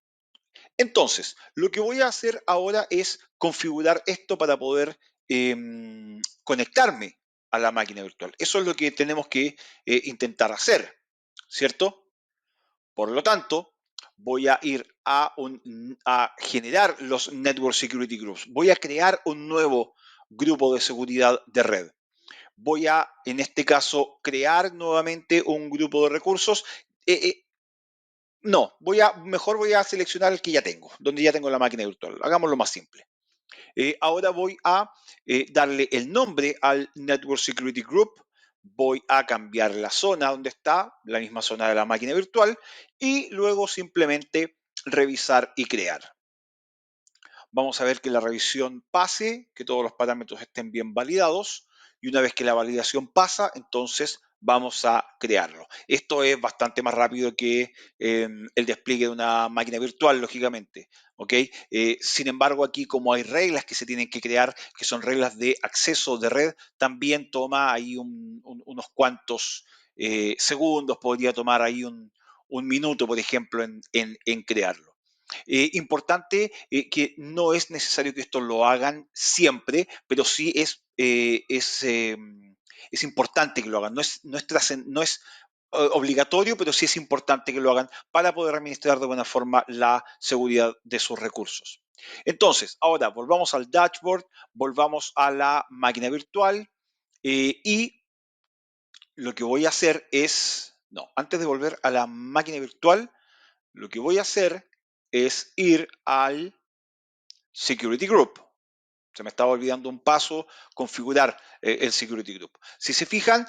Entonces, lo que voy a hacer ahora es configurar esto para poder conectarme a la máquina virtual. Eso es lo que tenemos que intentar hacer, ¿cierto? Por lo tanto, voy a ir a generar los Network Security Groups. Voy a crear un nuevo grupo de seguridad de red. Voy a, en este caso, crear nuevamente un grupo de recursos. No, mejor voy a seleccionar el que ya tengo, donde ya tengo la máquina virtual. Hagámoslo más simple. Ahora voy a darle el nombre al Network Security Group. Voy a cambiar la zona donde está, la misma zona de la máquina virtual, y luego simplemente revisar y crear. Vamos a ver que la revisión pase, que todos los parámetros estén bien validados, y una vez que la validación pasa, entonces vamos a crearlo. Esto es bastante más rápido que el despliegue de una máquina virtual, lógicamente. ¿Ok? Sin embargo, aquí como hay reglas que se tienen que crear, que son reglas de acceso de red, también toma ahí unos cuantos segundos, podría tomar ahí un minuto, por ejemplo, en crearlo. Importante que no es necesario que esto lo hagan siempre, pero sí es importante que lo hagan. No es obligatorio, pero sí es importante que lo hagan para poder administrar de buena forma la seguridad de sus recursos. Entonces, ahora volvamos al dashboard, volvamos a la máquina virtual y lo que voy a hacer es, no, antes de volver a la máquina virtual, lo que voy a hacer es ir al Security Group. Se me estaba olvidando un paso, configurar el Security Group. Si se fijan,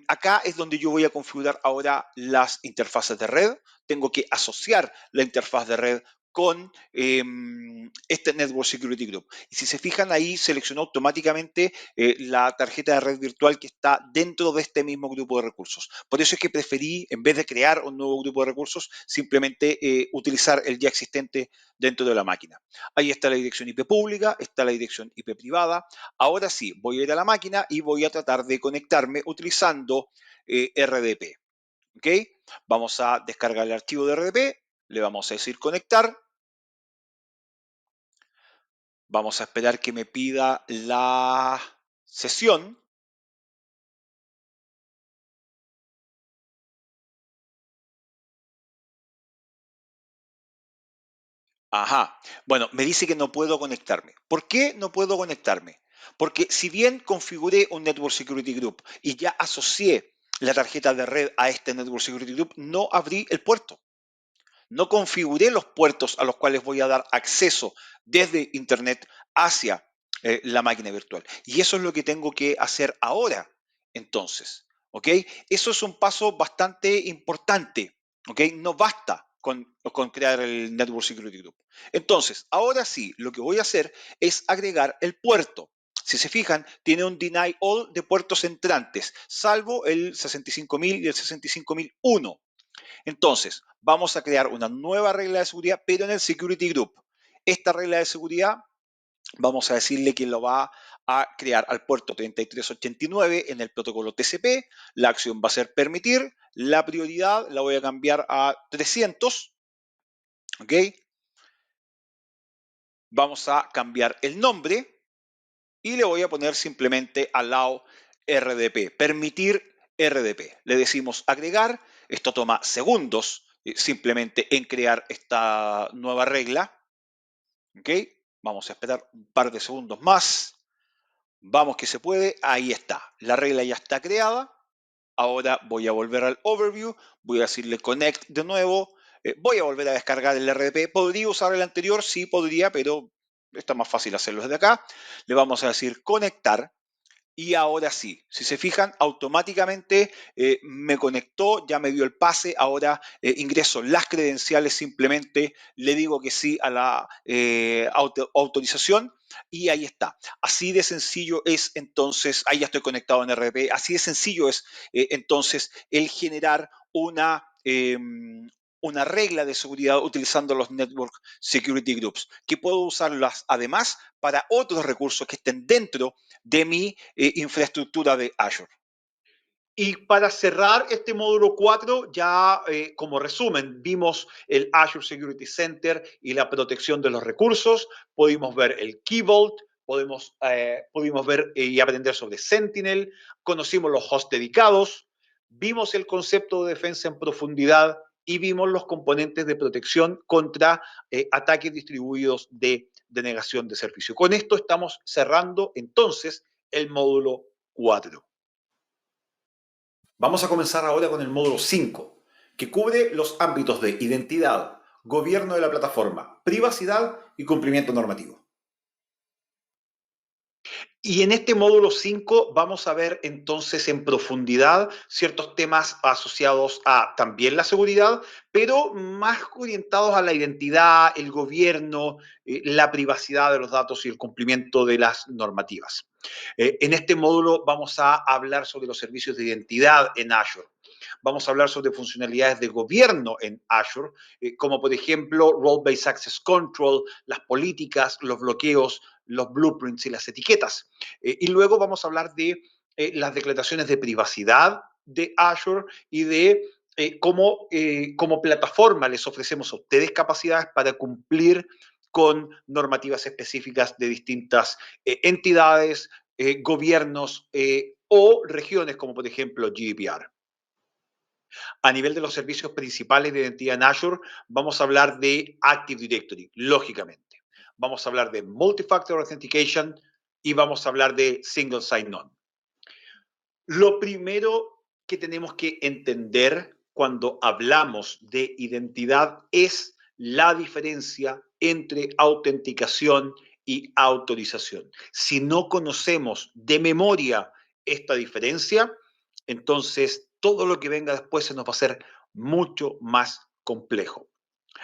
acá es donde yo voy a configurar ahora las interfaces de red. Tengo que asociar la interfaz de red con este Network Security Group. Y si se fijan ahí, seleccionó automáticamente la tarjeta de red virtual que está dentro de este mismo grupo de recursos. Por eso es que preferí, en vez de crear un nuevo grupo de recursos, simplemente utilizar el ya existente dentro de la máquina. Ahí está la dirección IP pública, está la dirección IP privada. Ahora sí, voy a ir a la máquina y voy a tratar de conectarme utilizando RDP. ¿Ok? Vamos a descargar el archivo de RDP, le vamos a decir conectar. Vamos a esperar que me pida la sesión. Ajá. Bueno, me dice que no puedo conectarme. ¿Por qué no puedo conectarme? Porque si bien configuré un Network Security Group y ya asocié la tarjeta de red a este Network Security Group, no abrí el puerto. No configuré los puertos a los cuales voy a dar acceso desde Internet hacia la máquina virtual. Y eso es lo que tengo que hacer ahora. Entonces, ¿ok? Eso es un paso bastante importante, ¿ok? No basta con crear el Network Security Group. Entonces, ahora sí, lo que voy a hacer es agregar el puerto. Si se fijan, tiene un deny all de puertos entrantes, salvo el 65.000 y el 65.001. Entonces, vamos a crear una nueva regla de seguridad, pero en el Security Group. Esta regla de seguridad, vamos a decirle que lo va a crear al puerto 3389 en el protocolo TCP. La acción va a ser permitir. La prioridad la voy a cambiar a 300. ¿Ok? Vamos a cambiar el nombre y le voy a poner simplemente allow RDP, permitir RDP. Le decimos agregar, esto toma segundos simplemente en crear esta nueva regla. ¿Ok? Vamos a esperar un par de segundos más. Vamos que se puede, ahí está. La regla ya está creada. Ahora voy a volver al overview, voy a decirle connect de nuevo, voy a volver a descargar el RDP. ¿Podría usar el anterior? Sí, podría, pero está más fácil hacerlo desde acá. Le vamos a decir conectar. Y ahora sí, si se fijan, automáticamente me conectó, ya me dio el pase, ahora ingreso las credenciales, simplemente le digo que sí a la autorización y ahí está. Así de sencillo es entonces, ahí ya estoy conectado en RDP, así de sencillo es entonces el generar una regla de seguridad utilizando los Network Security Groups, que puedo usarlas además para otros recursos que estén dentro de mi infraestructura de Azure. Y para cerrar este módulo 4, ya como resumen, vimos el Azure Security Center y la protección de los recursos, pudimos ver el Key Vault, pudimos ver y aprender sobre Sentinel, conocimos los hosts dedicados, vimos el concepto de defensa en profundidad y vimos los componentes de protección contra ataques distribuidos de denegación de servicio. Con esto estamos cerrando entonces el módulo 4. Vamos a comenzar ahora con el módulo 5, que cubre los ámbitos de identidad, gobierno de la plataforma, privacidad y cumplimiento normativo. Y en este módulo 5 vamos a ver entonces en profundidad ciertos temas asociados a también la seguridad, pero más orientados a la identidad, el gobierno, la privacidad de los datos y el cumplimiento de las normativas. En este módulo vamos a hablar sobre los servicios de identidad en Azure. Vamos a hablar sobre funcionalidades de gobierno en Azure, como por ejemplo Role-Based Access Control, las políticas, los bloqueos, los blueprints y las etiquetas. Y luego vamos a hablar de las declaraciones de privacidad de Azure y de cómo como plataforma les ofrecemos a ustedes capacidades para cumplir con normativas específicas de distintas entidades, gobiernos o regiones, como por ejemplo GDPR. A nivel de los servicios principales de identidad en Azure, vamos a hablar de Active Directory, lógicamente. Vamos a hablar de Multi-Factor Authentication y vamos a hablar de Single Sign-On. Lo primero que tenemos que entender cuando hablamos de identidad es la diferencia entre autenticación y autorización. Si no conocemos de memoria esta diferencia, entonces todo lo que venga después se nos va a hacer mucho más complejo.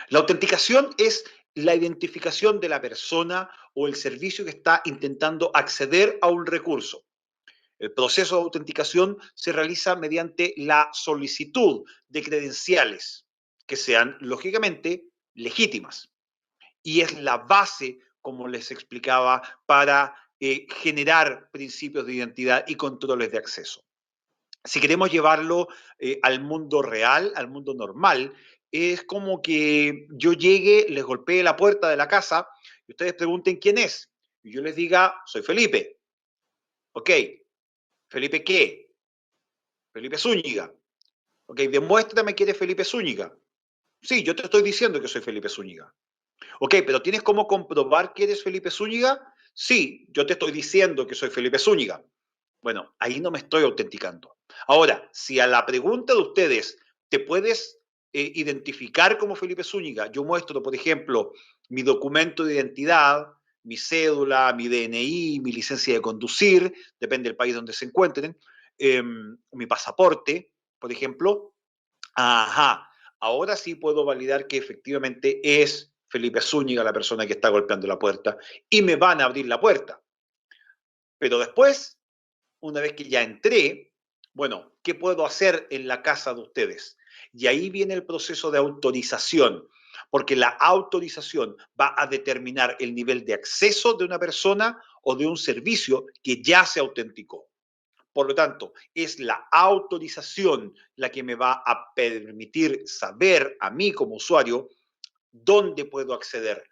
La autenticación es la identificación de la persona o el servicio que está intentando acceder a un recurso. El proceso de autenticación se realiza mediante la solicitud de credenciales que sean, lógicamente, legítimas. Y es la base, como les explicaba, para generar principios de identidad y controles de acceso. Si queremos llevarlo al mundo real, al mundo normal, es como que yo llegue, les golpee la puerta de la casa y ustedes pregunten quién es. Y yo les diga, soy Felipe. Ok, ¿Felipe qué? Felipe Zúñiga. Ok, demuéstrame que eres Felipe Zúñiga. Sí, yo te estoy diciendo que soy Felipe Zúñiga. Ok, pero ¿tienes cómo comprobar que eres Felipe Zúñiga? Sí, yo te estoy diciendo que soy Felipe Zúñiga. Bueno, ahí no me estoy autenticando. Ahora, si a la pregunta de ustedes, ¿te puedes identificar como Felipe Zúñiga? Yo muestro, por ejemplo, mi documento de identidad, mi cédula, mi DNI, mi licencia de conducir, depende del país donde se encuentren, mi pasaporte, por ejemplo. Ajá, ahora sí puedo validar que efectivamente es Felipe Zúñiga la persona que está golpeando la puerta y me van a abrir la puerta. Pero después, una vez que ya entré, bueno, ¿qué puedo hacer en la casa de ustedes? Y ahí viene el proceso de autorización, porque la autorización va a determinar el nivel de acceso de una persona o de un servicio que ya se autenticó. Por lo tanto, es la autorización la que me va a permitir saber a mí como usuario dónde puedo acceder,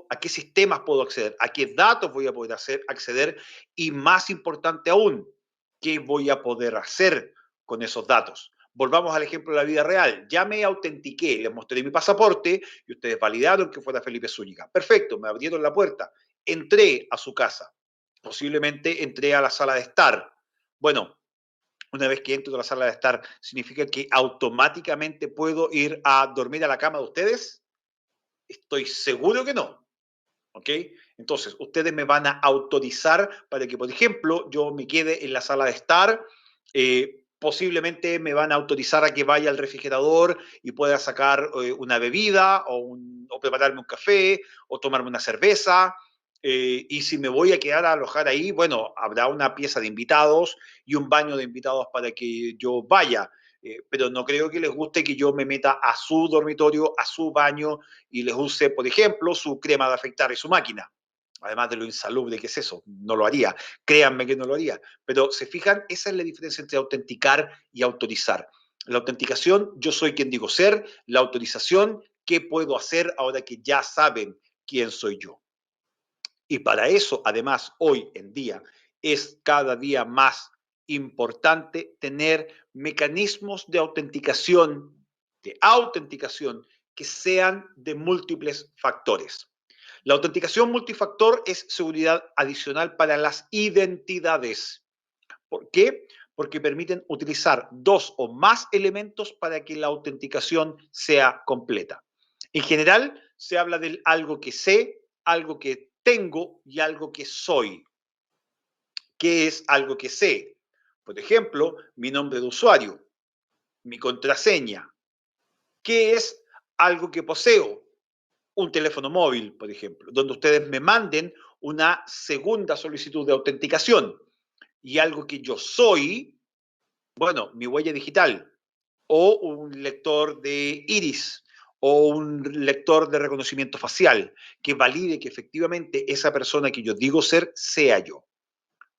a qué sistemas puedo acceder, a qué datos voy a poder acceder y más importante aún, qué voy a poder hacer con esos datos. Volvamos al ejemplo de la vida real. Ya me autentiqué, les mostré mi pasaporte y ustedes validaron que fuera Felipe Zúñiga. Perfecto, me abrieron la puerta. Entré a su casa. Posiblemente entré a la sala de estar. Bueno, una vez que entro a la sala de estar, ¿significa que automáticamente puedo ir a dormir a la cama de ustedes? Estoy seguro que no. ¿Ok? Entonces, ustedes me van a autorizar para que, por ejemplo, yo me quede en la sala de estar. Posiblemente me van a autorizar a que vaya al refrigerador y pueda sacar una bebida o prepararme un café o tomarme una cerveza. Y si me voy a quedar a alojar ahí, bueno, habrá una pieza de invitados y un baño de invitados para que yo vaya. pero no creo que les guste que yo me meta a su dormitorio, a su baño y les use, por ejemplo, su crema de afeitar y su máquina. Además de lo insalubre que es eso, no lo haría. Créanme que no lo haría. Pero se fijan, esa es la diferencia entre autenticar y autorizar. La autenticación, yo soy quien digo ser. La autorización, ¿qué puedo hacer ahora que ya saben quién soy yo? Y para eso, además, hoy en día es cada día más importante tener mecanismos de autenticación que sean de múltiples factores. La autenticación multifactor es seguridad adicional para las identidades. ¿Por qué? Porque permiten utilizar dos o más elementos para que la autenticación sea completa. En general, se habla de algo que sé, algo que tengo y algo que soy. ¿Qué es algo que sé? Por ejemplo, mi nombre de usuario, mi contraseña. ¿Qué es algo que poseo? Un teléfono móvil, por ejemplo, donde ustedes me manden una segunda solicitud de autenticación. Y algo que yo soy, bueno, mi huella digital o un lector de iris o un lector de reconocimiento facial que valide que efectivamente esa persona que yo digo ser sea yo.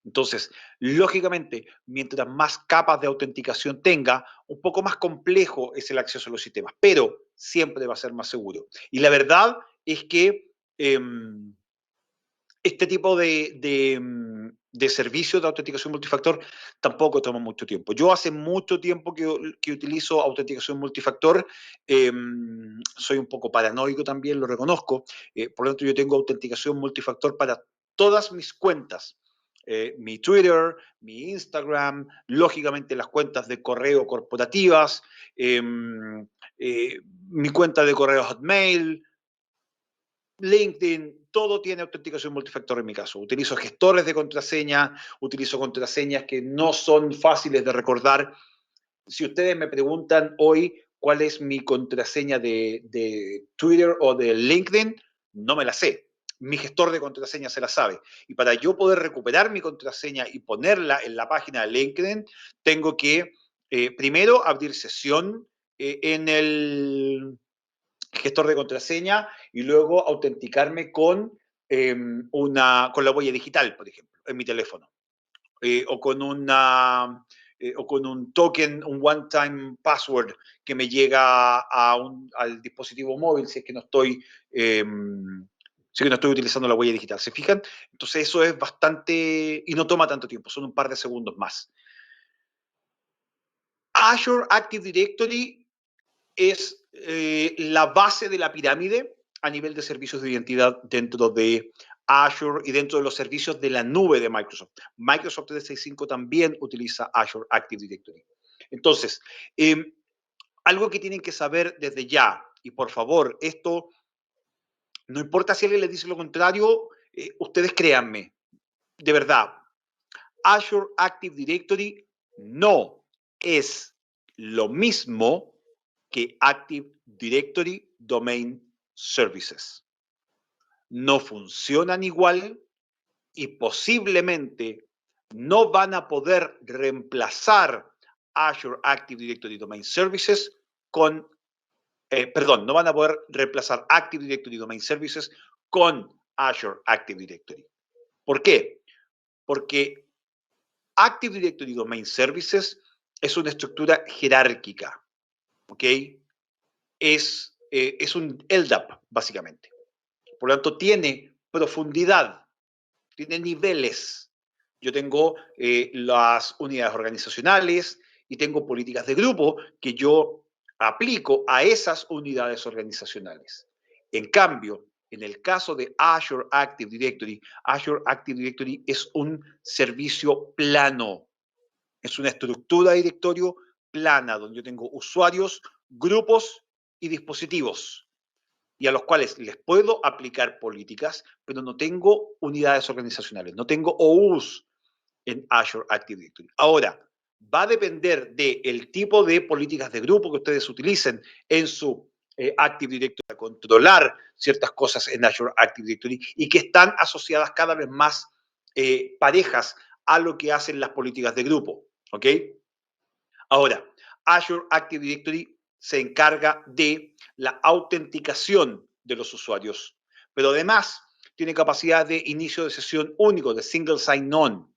Entonces, lógicamente, mientras más capas de autenticación tenga, un poco más complejo es el acceso a los sistemas, pero siempre va a ser más seguro. Y la verdad es que este tipo de servicios de autenticación multifactor tampoco toma mucho tiempo. Yo hace mucho tiempo que utilizo autenticación multifactor, soy un poco paranoico también, lo reconozco, por lo tanto yo tengo autenticación multifactor para todas mis cuentas. Mi Twitter, mi Instagram, lógicamente las cuentas de correo corporativas, eh, eh, mi cuenta de correo Hotmail, LinkedIn, todo tiene autenticación multifactor en mi caso. Utilizo gestores de contraseña, utilizo contraseñas que no son fáciles de recordar. Si ustedes me preguntan hoy cuál es mi contraseña de Twitter o de LinkedIn, no me la sé. Mi gestor de contraseña se la sabe. Y para yo poder recuperar mi contraseña y ponerla en la página de LinkedIn, tengo que primero abrir sesión en el gestor de contraseña y luego autenticarme con la huella digital, por ejemplo, en mi teléfono. O con o con un token, un one-time password que me llega al dispositivo móvil si es que no estoy, si es que no estoy utilizando la huella digital. ¿Se fijan? Entonces eso es bastante, y no toma tanto tiempo, son un par de segundos más. Azure Active Directory es la base de la pirámide a nivel de servicios de identidad dentro de Azure y dentro de los servicios de la nube de Microsoft. Microsoft 365 también utiliza Azure Active Directory. Entonces, algo que tienen que saber desde ya, y por favor, esto, no importa si alguien les dice lo contrario, ustedes créanme, de verdad, Azure Active Directory no es lo mismo que Active Directory Domain Services. No funcionan igual y posiblemente no van a poder reemplazar Azure Active Directory Domain Services no van a poder reemplazar Active Directory Domain Services con Azure Active Directory. ¿Por qué? Porque Active Directory Domain Services es una estructura jerárquica, ¿ok? Es un LDAP, básicamente. Por lo tanto, tiene profundidad, tiene niveles. Yo tengo las unidades organizacionales y tengo políticas de grupo que yo aplico a esas unidades organizacionales. En cambio, en el caso de Azure Active Directory es un servicio plano, es una estructura de directorio plana, donde yo tengo usuarios, grupos y dispositivos, y a los cuales les puedo aplicar políticas, pero no tengo unidades organizacionales, no tengo OUs en Azure Active Directory. Ahora, va a depender del tipo de políticas de grupo que ustedes utilicen en su Active Directory para controlar ciertas cosas en Azure Active Directory y que están asociadas cada vez más parejas a lo que hacen las políticas de grupo. ¿Ok? Ahora, Azure Active Directory se encarga de la autenticación de los usuarios, pero además tiene capacidad de inicio de sesión único, de single sign-on.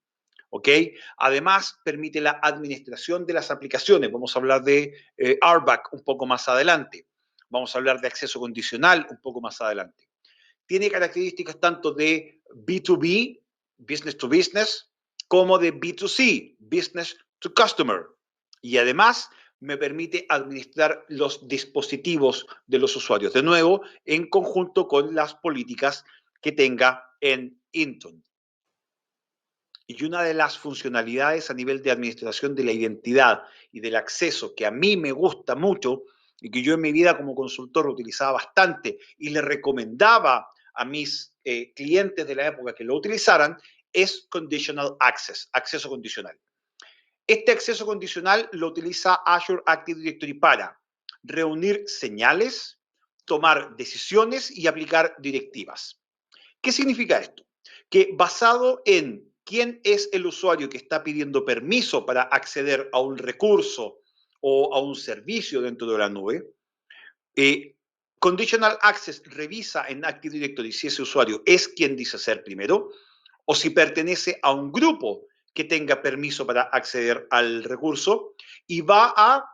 ¿Ok? Además, permite la administración de las aplicaciones. Vamos a hablar de RBAC un poco más adelante. Vamos a hablar de acceso condicional un poco más adelante. Tiene características tanto de B2B, business to business, como de B2C, business to customer. Y además me permite administrar los dispositivos de los usuarios, de nuevo, en conjunto con las políticas que tenga en Intune. Y una de las funcionalidades a nivel de administración de la identidad y del acceso que a mí me gusta mucho y que yo en mi vida como consultor utilizaba bastante y le recomendaba a mis clientes de la época que lo utilizaran, es Conditional Access, acceso condicional. Este acceso condicional lo utiliza Azure Active Directory para reunir señales, tomar decisiones y aplicar directivas. ¿Qué significa esto? Que basado en quién es el usuario que está pidiendo permiso para acceder a un recurso o a un servicio dentro de la nube, Conditional Access revisa en Active Directory si ese usuario es quien dice ser primero o si pertenece a un grupo que tenga permiso para acceder al recurso y va a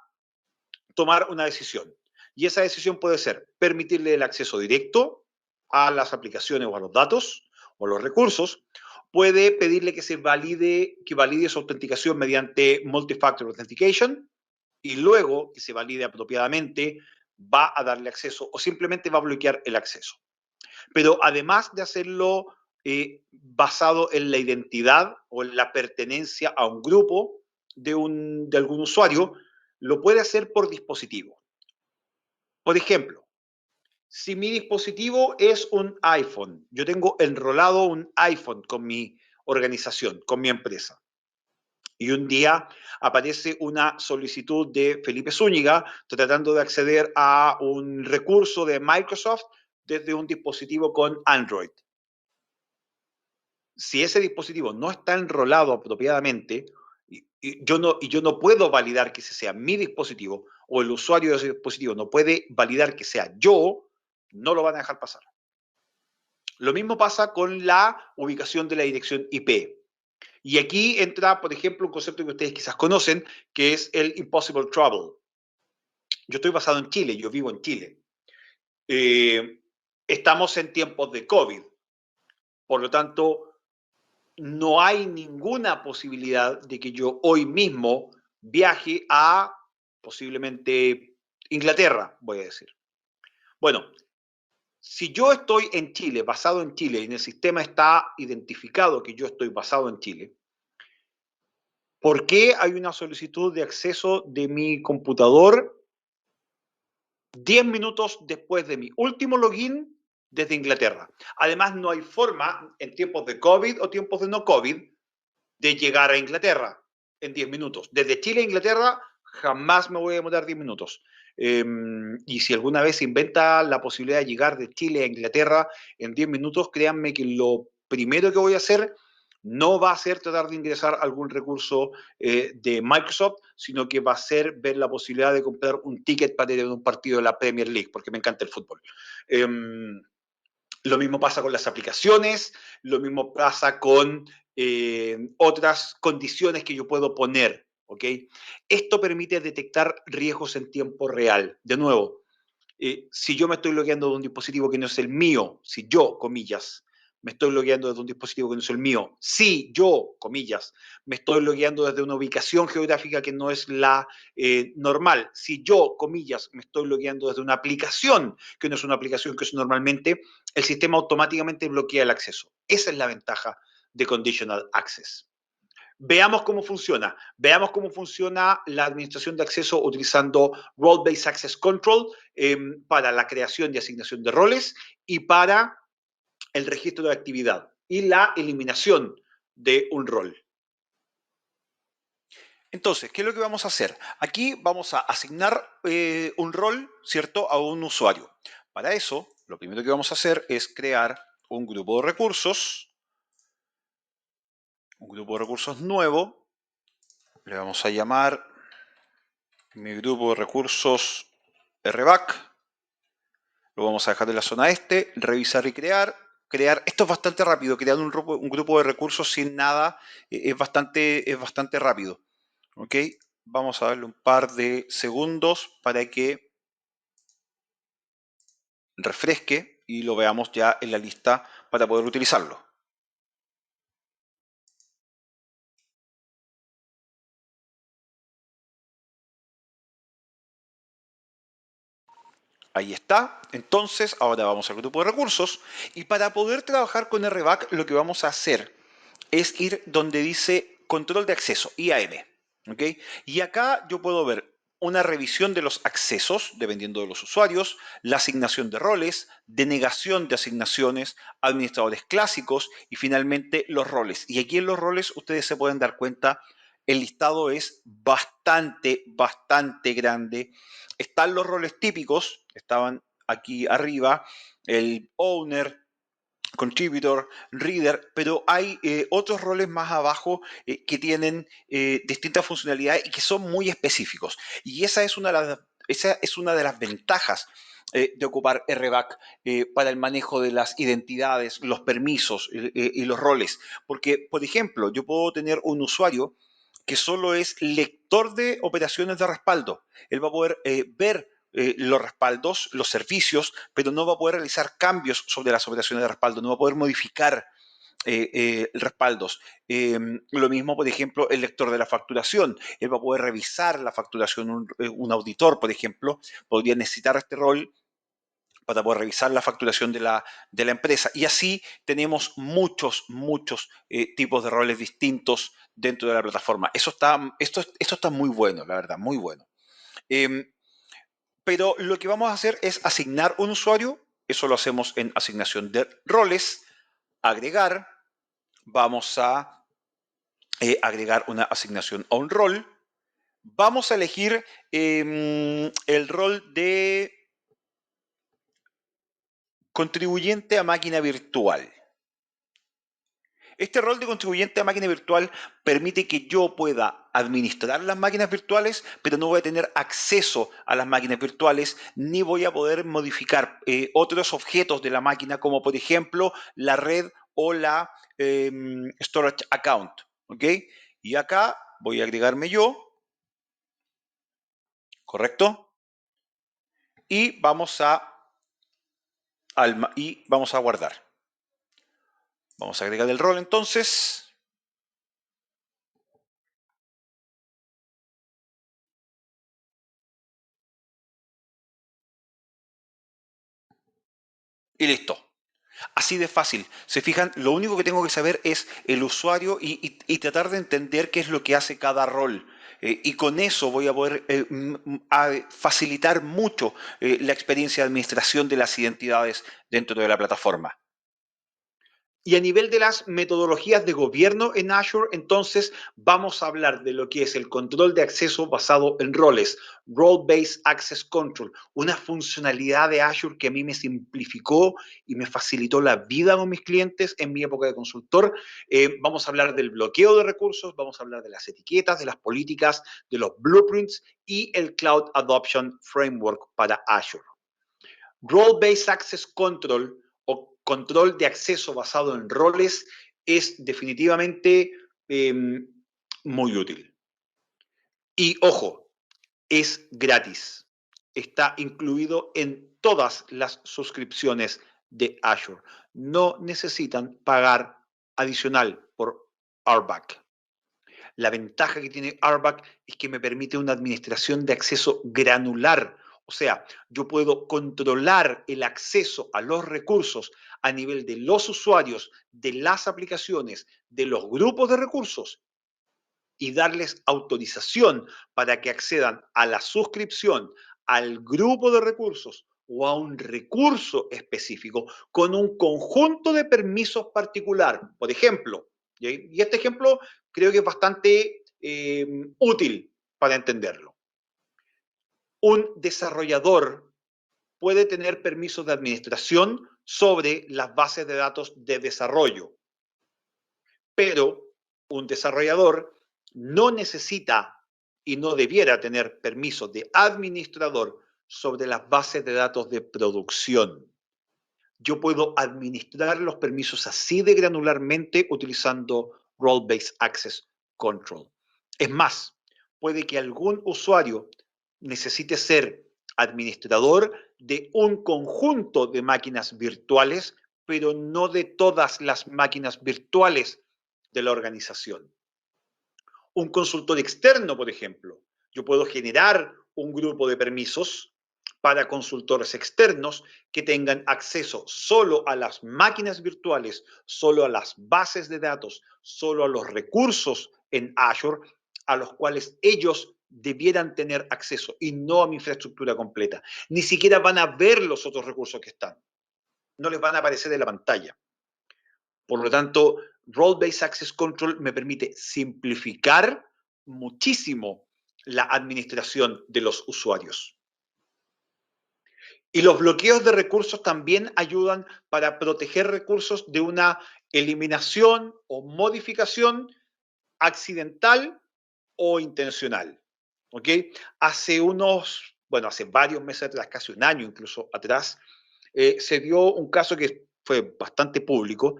tomar una decisión. Y esa decisión puede ser permitirle el acceso directo a las aplicaciones o a los datos o los recursos. Puede pedirle que valide su autenticación mediante Multi-Factor Authentication y luego que se valide apropiadamente va a darle acceso o simplemente va a bloquear el acceso. Pero además de hacerlo basado en la identidad o en la pertenencia a un grupo de algún usuario, lo puede hacer por dispositivo. Por ejemplo, si mi dispositivo es un iPhone, yo tengo enrolado un iPhone con mi organización, con mi empresa, y un día aparece una solicitud de Felipe Zúñiga tratando de acceder a un recurso de Microsoft desde un dispositivo con Android. Si ese dispositivo no está enrolado apropiadamente, yo no puedo validar que ese sea mi dispositivo, o el usuario de ese dispositivo no puede validar que sea yo, no lo van a dejar pasar. Lo mismo pasa con la ubicación de la dirección IP. Y aquí entra, por ejemplo, un concepto que ustedes quizás conocen, que es el Impossible Travel. Yo estoy basado en Chile, yo vivo en Chile. Estamos en tiempos de COVID. Por lo tanto, no hay ninguna posibilidad de que yo hoy mismo viaje a posiblemente Inglaterra, voy a decir. Bueno, si yo estoy en Chile, basado en Chile, y en el sistema está identificado que yo estoy basado en Chile, ¿por qué hay una solicitud de acceso de mi computador 10 minutos después de mi último login desde Inglaterra? Además, no hay forma en tiempos de COVID o tiempos de no COVID de llegar a Inglaterra en 10 minutos. Desde Chile a Inglaterra jamás me voy a demorar 10 minutos. Y si alguna vez se inventa la posibilidad de llegar de Chile a Inglaterra en 10 minutos, créanme que lo primero que voy a hacer no va a ser tratar de ingresar algún recurso de Microsoft, sino que va a ser ver la posibilidad de comprar un ticket para ir a un partido de la Premier League, porque me encanta el fútbol. Lo mismo pasa con las aplicaciones, lo mismo pasa con otras condiciones que yo puedo poner, ¿ok? Esto permite detectar riesgos en tiempo real. De nuevo, si yo me estoy logueando de un dispositivo que no es el mío, si yo, comillas, me estoy logueando desde un dispositivo que no es el mío, si yo, comillas, me estoy logueando desde una ubicación geográfica que no es la normal, si yo, comillas, me estoy logueando desde una aplicación que no es una aplicación que es normalmente, el sistema automáticamente bloquea el acceso. Esa es la ventaja de Conditional Access. Veamos cómo funciona. Veamos cómo funciona la administración de acceso utilizando Role-Based Access Control para la creación y asignación de roles y para el registro de actividad y la eliminación de un rol. Entonces, ¿qué es lo que vamos a hacer? Aquí vamos a asignar un rol, ¿cierto?, a un usuario. Para eso, lo primero que vamos a hacer es crear un grupo de recursos nuevo. Le vamos a llamar mi grupo de recursos RBAC, lo vamos a dejar en la zona este, revisar y crear. Esto es bastante rápido, crear un grupo de recursos sin nada es bastante rápido. ¿Ok? Vamos a darle un par de segundos para que refresque y lo veamos ya en la lista para poder utilizarlo. Ahí está. Entonces, ahora vamos al grupo de recursos y para poder trabajar con RBAC lo que vamos a hacer es ir donde dice control de acceso, IAM. ¿Ok? Y acá yo puedo ver una revisión de los accesos, dependiendo de los usuarios, la asignación de roles, denegación de asignaciones, administradores clásicos y finalmente los roles. Y aquí en los roles ustedes se pueden dar cuenta, el listado es bastante grande. Están los roles típicos, estaban aquí arriba, el owner, contributor, reader, pero hay otros roles más abajo que tienen distintas funcionalidades y que son muy específicos. Y esa es una de las ventajas de ocupar RBAC para el manejo de las identidades, los permisos y los roles. Porque, por ejemplo, yo puedo tener un usuario que solo es lector de operaciones de respaldo. Él va a poder ver los respaldos, los servicios, pero no va a poder realizar cambios sobre las operaciones de respaldo, no va a poder modificar respaldos. Lo mismo, por ejemplo, el lector de la facturación. Él va a poder revisar la facturación. Un auditor, por ejemplo, podría necesitar este rol para poder revisar la facturación de la empresa. Y así tenemos muchos tipos de roles distintos dentro de la plataforma. Esto está muy bueno, la verdad, muy bueno. Eh, pero lo que vamos a hacer es asignar un usuario. Eso lo hacemos en asignación de roles, agregar. Vamos a agregar una asignación a un rol. Vamos a elegir el rol de contribuyente a máquina virtual. Este rol de contribuyente a máquina virtual permite que yo pueda administrar las máquinas virtuales, pero no voy a tener acceso a las máquinas virtuales, ni voy a poder modificar otros objetos de la máquina, como por ejemplo la red o la storage account. ¿Ok? Y acá voy a agregarme yo, ¿correcto? Y vamos a guardar. Vamos a agregar el rol entonces. Y listo. Así de fácil. Se fijan, lo único que tengo que saber es el usuario y tratar de entender qué es lo que hace cada rol. Y con eso voy a poder facilitar mucho la experiencia de administración de las identidades dentro de la plataforma. Y a nivel de las metodologías de gobierno en Azure, entonces vamos a hablar de lo que es el control de acceso basado en roles, Role-Based Access Control, una funcionalidad de Azure que a mí me simplificó y me facilitó la vida con mis clientes en mi época de consultor. Vamos a hablar del bloqueo de recursos, vamos a hablar de las etiquetas, de las políticas, de los blueprints y el Cloud Adoption Framework para Azure. Role-Based Access Control o control de acceso basado en roles es definitivamente eh, muy útil. Y ojo, es gratis. Está incluido en todas las suscripciones de Azure. No necesitan pagar adicional por RBAC. La ventaja que tiene RBAC es que me permite una administración de acceso granular. O sea, yo puedo controlar el acceso a los recursos a nivel de los usuarios, de las aplicaciones, de los grupos de recursos y darles autorización para que accedan a la suscripción, al grupo de recursos o a un recurso específico con un conjunto de permisos particular. Por ejemplo, y este ejemplo creo que es bastante útil para entenderlo. Un desarrollador puede tener permisos de administración sobre las bases de datos de desarrollo, pero un desarrollador no necesita y no debiera tener permiso de administrador sobre las bases de datos de producción. Yo puedo administrar los permisos así de granularmente utilizando Role-Based Access Control. Es más, puede que algún usuario necesite ser administrador de un conjunto de máquinas virtuales, pero no de todas las máquinas virtuales de la organización. Un consultor externo, por ejemplo. Yo puedo generar un grupo de permisos para consultores externos que tengan acceso solo a las máquinas virtuales, solo a las bases de datos, solo a los recursos en Azure a los cuales ellos debieran tener acceso y no a mi infraestructura completa. Ni siquiera van a ver los otros recursos que están. No les van a aparecer en la pantalla. Por lo tanto, Role-Based Access Control me permite simplificar muchísimo la administración de los usuarios. Y los bloqueos de recursos también ayudan para proteger recursos de una eliminación o modificación accidental o intencional. ¿Ok? Hace varios meses atrás, casi un año incluso atrás, se dio un caso que fue bastante público,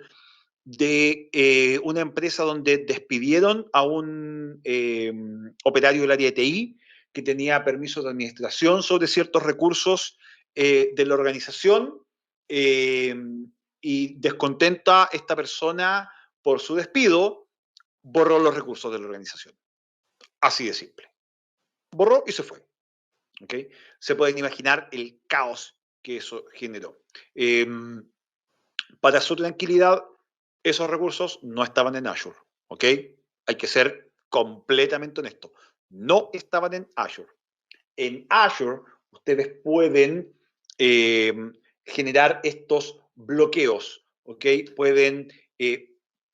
de una empresa donde despidieron a un operario del área de TI que tenía permisos de administración sobre ciertos recursos de la organización eh, y descontenta esta persona por su despido, borró los recursos de la organización. Así de simple. Borró y se fue. ¿Okay? Se pueden imaginar el caos que eso generó. Para su tranquilidad, esos recursos no estaban en Azure, ¿ok? Hay que ser completamente honesto. No estaban en Azure. En Azure, ustedes pueden eh, generar estos bloqueos, ¿ok? Pueden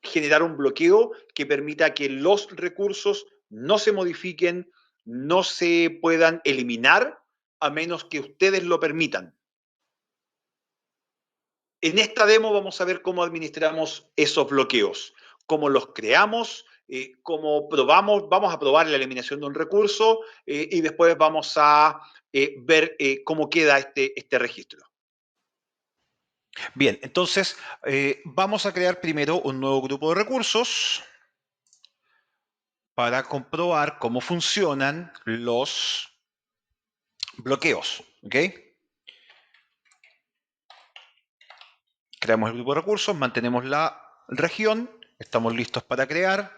generar un bloqueo que permita que los recursos no se modifiquen, no se puedan eliminar, a menos que ustedes lo permitan. En esta demo vamos a ver cómo administramos esos bloqueos, cómo los creamos, cómo probamos, vamos a probar la eliminación de un recurso y después vamos a ver cómo queda este registro. Bien, entonces vamos a crear primero un nuevo grupo de recursos para comprobar cómo funcionan los bloqueos. ¿Ok? Creamos el grupo de recursos, mantenemos la región, estamos listos para crear.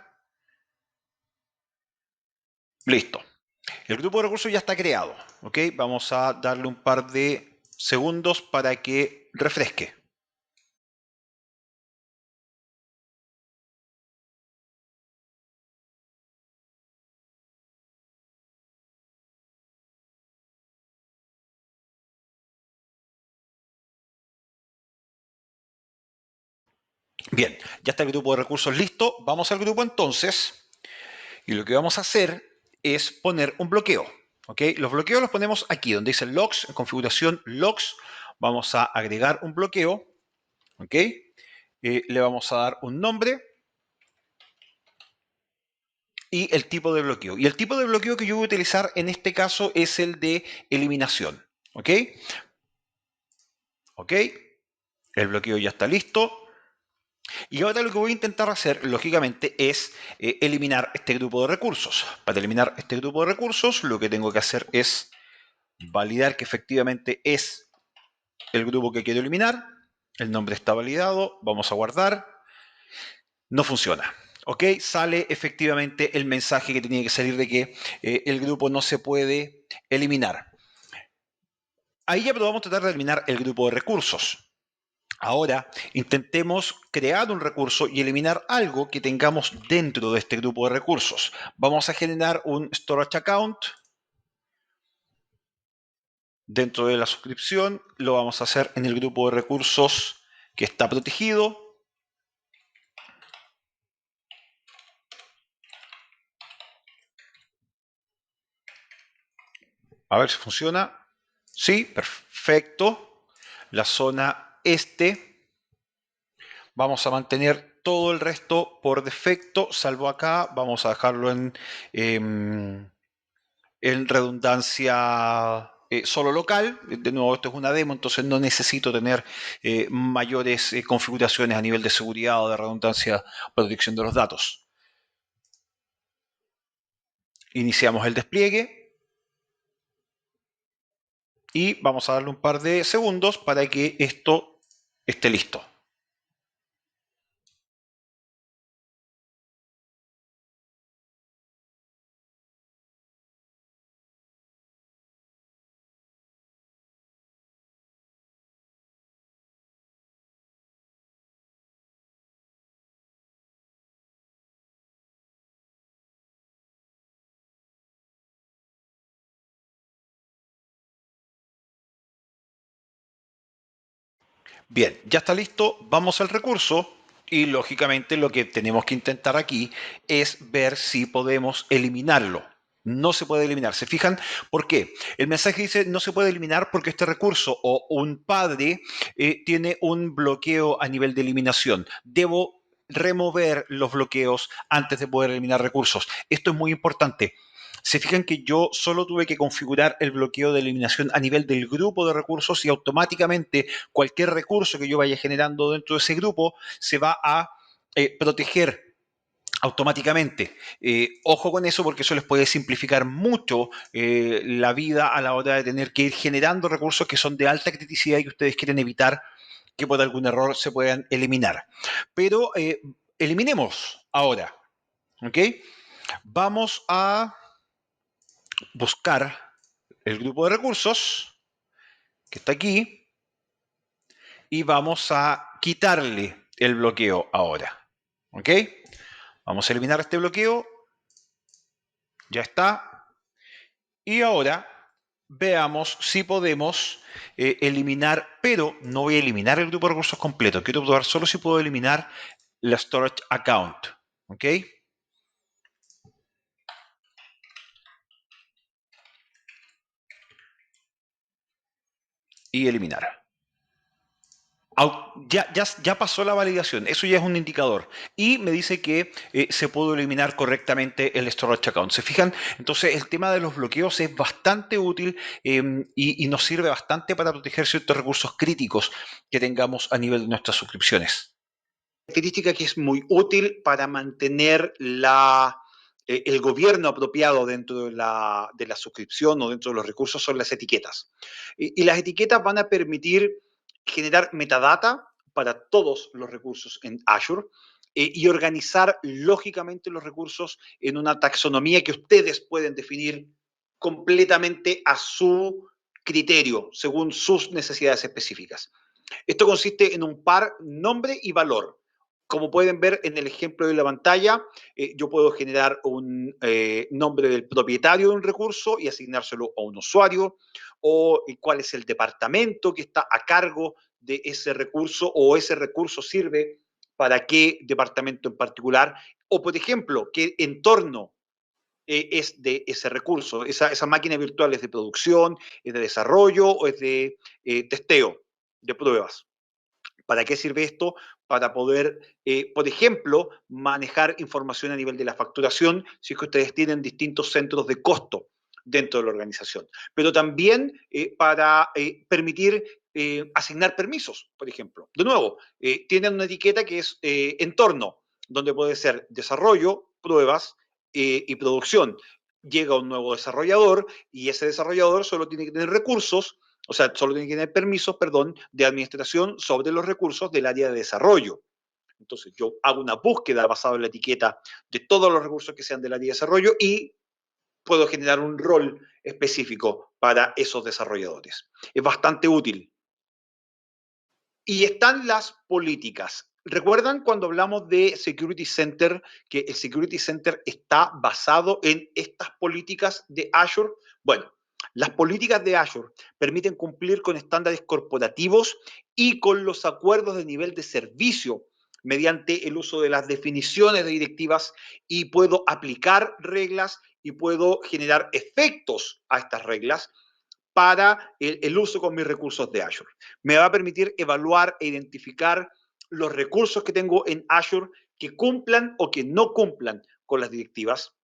Listo. El grupo de recursos ya está creado. ¿Ok? Vamos a darle un par de segundos para que refresque. Bien, ya está el grupo de recursos listo. Vamos al grupo entonces. Y lo que vamos a hacer es poner un bloqueo. ¿Ok? Los bloqueos los ponemos aquí, donde dice logs, en configuración logs. Vamos a agregar un bloqueo. ¿Ok? Le vamos a dar un nombre y el tipo de bloqueo. Y el tipo de bloqueo que yo voy a utilizar en este caso es el de eliminación. ¿Ok? ¿Ok? El bloqueo ya está listo. Y ahora lo que voy a intentar hacer, lógicamente, es eliminar este grupo de recursos. Para eliminar este grupo de recursos, lo que tengo que hacer es validar que efectivamente es el grupo que quiero eliminar. El nombre está validado. Vamos a guardar. No funciona. ¿Ok? Sale efectivamente el mensaje que tenía que salir de que el grupo no se puede eliminar. Ahí ya probamos tratar de eliminar el grupo de recursos. Ahora intentemos crear un recurso y eliminar algo que tengamos dentro de este grupo de recursos. Vamos a generar un storage account. Dentro de la suscripción lo vamos a hacer en el grupo de recursos que está protegido. A ver si funciona. Sí, perfecto. La zona este. Vamos a mantener todo el resto por defecto, salvo acá. Vamos a dejarlo en en redundancia solo local. De nuevo, esto es una demo, entonces no necesito tener mayores configuraciones a nivel de seguridad o de redundancia, protección de los datos. Iniciamos el despliegue y vamos a darle un par de segundos para que esto esté listo. Bien, ya está listo, vamos al recurso y lógicamente lo que tenemos que intentar aquí es ver si podemos eliminarlo. No se puede eliminar. ¿Se fijan? ¿Por qué? El mensaje dice no se puede eliminar porque este recurso o un padre tiene un bloqueo a nivel de eliminación. Debo remover los bloqueos antes de poder eliminar recursos. Esto es muy importante. Se fijan que yo solo tuve que configurar el bloqueo de eliminación a nivel del grupo de recursos y automáticamente cualquier recurso que yo vaya generando dentro de ese grupo se va a proteger automáticamente. Ojo con eso porque eso les puede simplificar mucho la vida a la hora de tener que ir generando recursos que son de alta criticidad y que ustedes quieren evitar que por algún error se puedan eliminar. Pero eliminemos ahora. ¿Ok? Vamos a buscar el grupo de recursos que está aquí y vamos a quitarle el bloqueo ahora. ¿Ok? Vamos a eliminar este bloqueo. Ya está. Y ahora veamos si podemos eliminar, pero no voy a eliminar el grupo de recursos completo. Quiero probar solo si puedo eliminar la storage account. ¿Ok? Y eliminar. Ya pasó la validación, eso ya es un indicador. Y me dice que se pudo eliminar correctamente el storage account. ¿Se fijan? Entonces el tema de los bloqueos es bastante útil y nos sirve bastante para proteger ciertos recursos críticos que tengamos a nivel de nuestras suscripciones. Característica que es muy útil para mantener el gobierno apropiado dentro de la suscripción o dentro de los recursos son las etiquetas. Y las etiquetas van a permitir generar metadata para todos los recursos en Azure y organizar lógicamente los recursos en una taxonomía que ustedes pueden definir completamente a su criterio, según sus necesidades específicas. Esto consiste en un par nombre y valor. Como pueden ver en el ejemplo de la pantalla, yo puedo generar un nombre del propietario de un recurso y asignárselo a un usuario, o cuál es el departamento que está a cargo de ese recurso, o ese recurso sirve para qué departamento en particular, o por ejemplo, qué entorno es de ese recurso. Esa máquina virtual es de producción, es de desarrollo o es de testeo, de pruebas. ¿Para qué sirve esto? Para poder, por ejemplo, manejar información a nivel de la facturación, si es que ustedes tienen distintos centros de costo dentro de la organización. Pero también para permitir asignar permisos, por ejemplo. De nuevo, tienen una etiqueta que es entorno, donde puede ser desarrollo, pruebas y producción. Llega un nuevo desarrollador y ese desarrollador solo tiene que tener recursos, o sea, solo tiene que tener permisos, perdón, de administración sobre los recursos del área de desarrollo. Entonces, yo hago una búsqueda basada en la etiqueta de todos los recursos que sean del área de desarrollo y puedo generar un rol específico para esos desarrolladores. Es bastante útil. Y están las políticas. ¿Recuerdan cuando hablamos de Security Center, que el Security Center está basado en estas políticas de Azure? Bueno, las políticas de Azure permiten cumplir con estándares corporativos y con los acuerdos de nivel de servicio mediante el uso de las definiciones de directivas y puedo aplicar reglas y puedo generar efectos a estas reglas para el uso con mis recursos de Azure. Me va a permitir evaluar e identificar los recursos que tengo en Azure que cumplan o que no cumplan con las directivas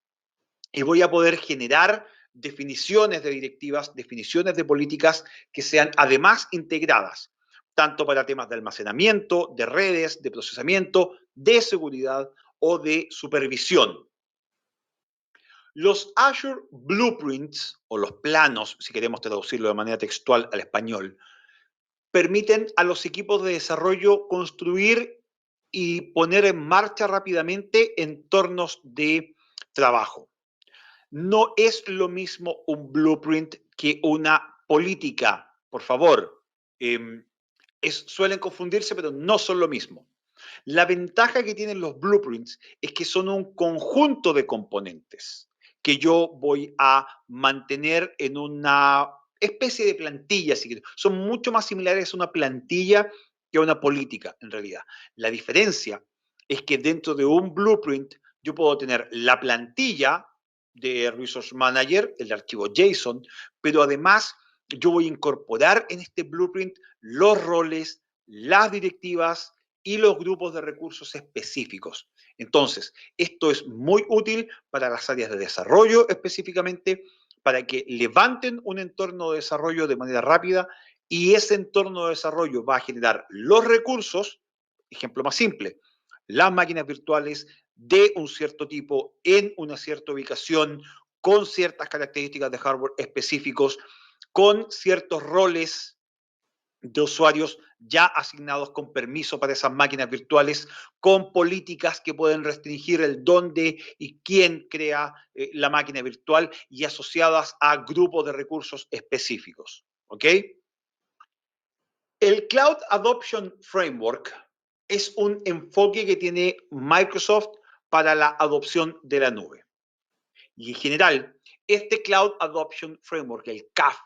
y voy a poder generar definiciones de directivas, definiciones de políticas que sean además integradas, tanto para temas de almacenamiento, de redes, de procesamiento, de seguridad o de supervisión. Los Azure Blueprints, o los planos, si queremos traducirlo de manera textual al español, permiten a los equipos de desarrollo construir y poner en marcha rápidamente entornos de trabajo. No es lo mismo un blueprint que una política, por favor. Suelen confundirse, pero no son lo mismo. La ventaja que tienen los blueprints es que son un conjunto de componentes que yo voy a mantener en una especie de plantilla, si quieres. Son mucho más similares a una plantilla que a una política, en realidad. La diferencia es que dentro de un blueprint yo puedo tener la plantilla de Resource Manager, el archivo JSON, pero además yo voy a incorporar en este blueprint los roles, las directivas y los grupos de recursos específicos. Entonces, esto es muy útil para las áreas de desarrollo específicamente, para que levanten un entorno de desarrollo de manera rápida y ese entorno de desarrollo va a generar los recursos, ejemplo más simple, las máquinas virtuales de un cierto tipo en una cierta ubicación, con ciertas características de hardware específicos, con ciertos roles de usuarios ya asignados con permiso para esas máquinas virtuales, con políticas que pueden restringir el dónde y quién crea la máquina virtual y asociadas a grupos de recursos específicos. ¿Ok? El Cloud Adoption Framework es un enfoque que tiene Microsoft para la adopción de la nube. Y en general, este Cloud Adoption Framework, el CAF,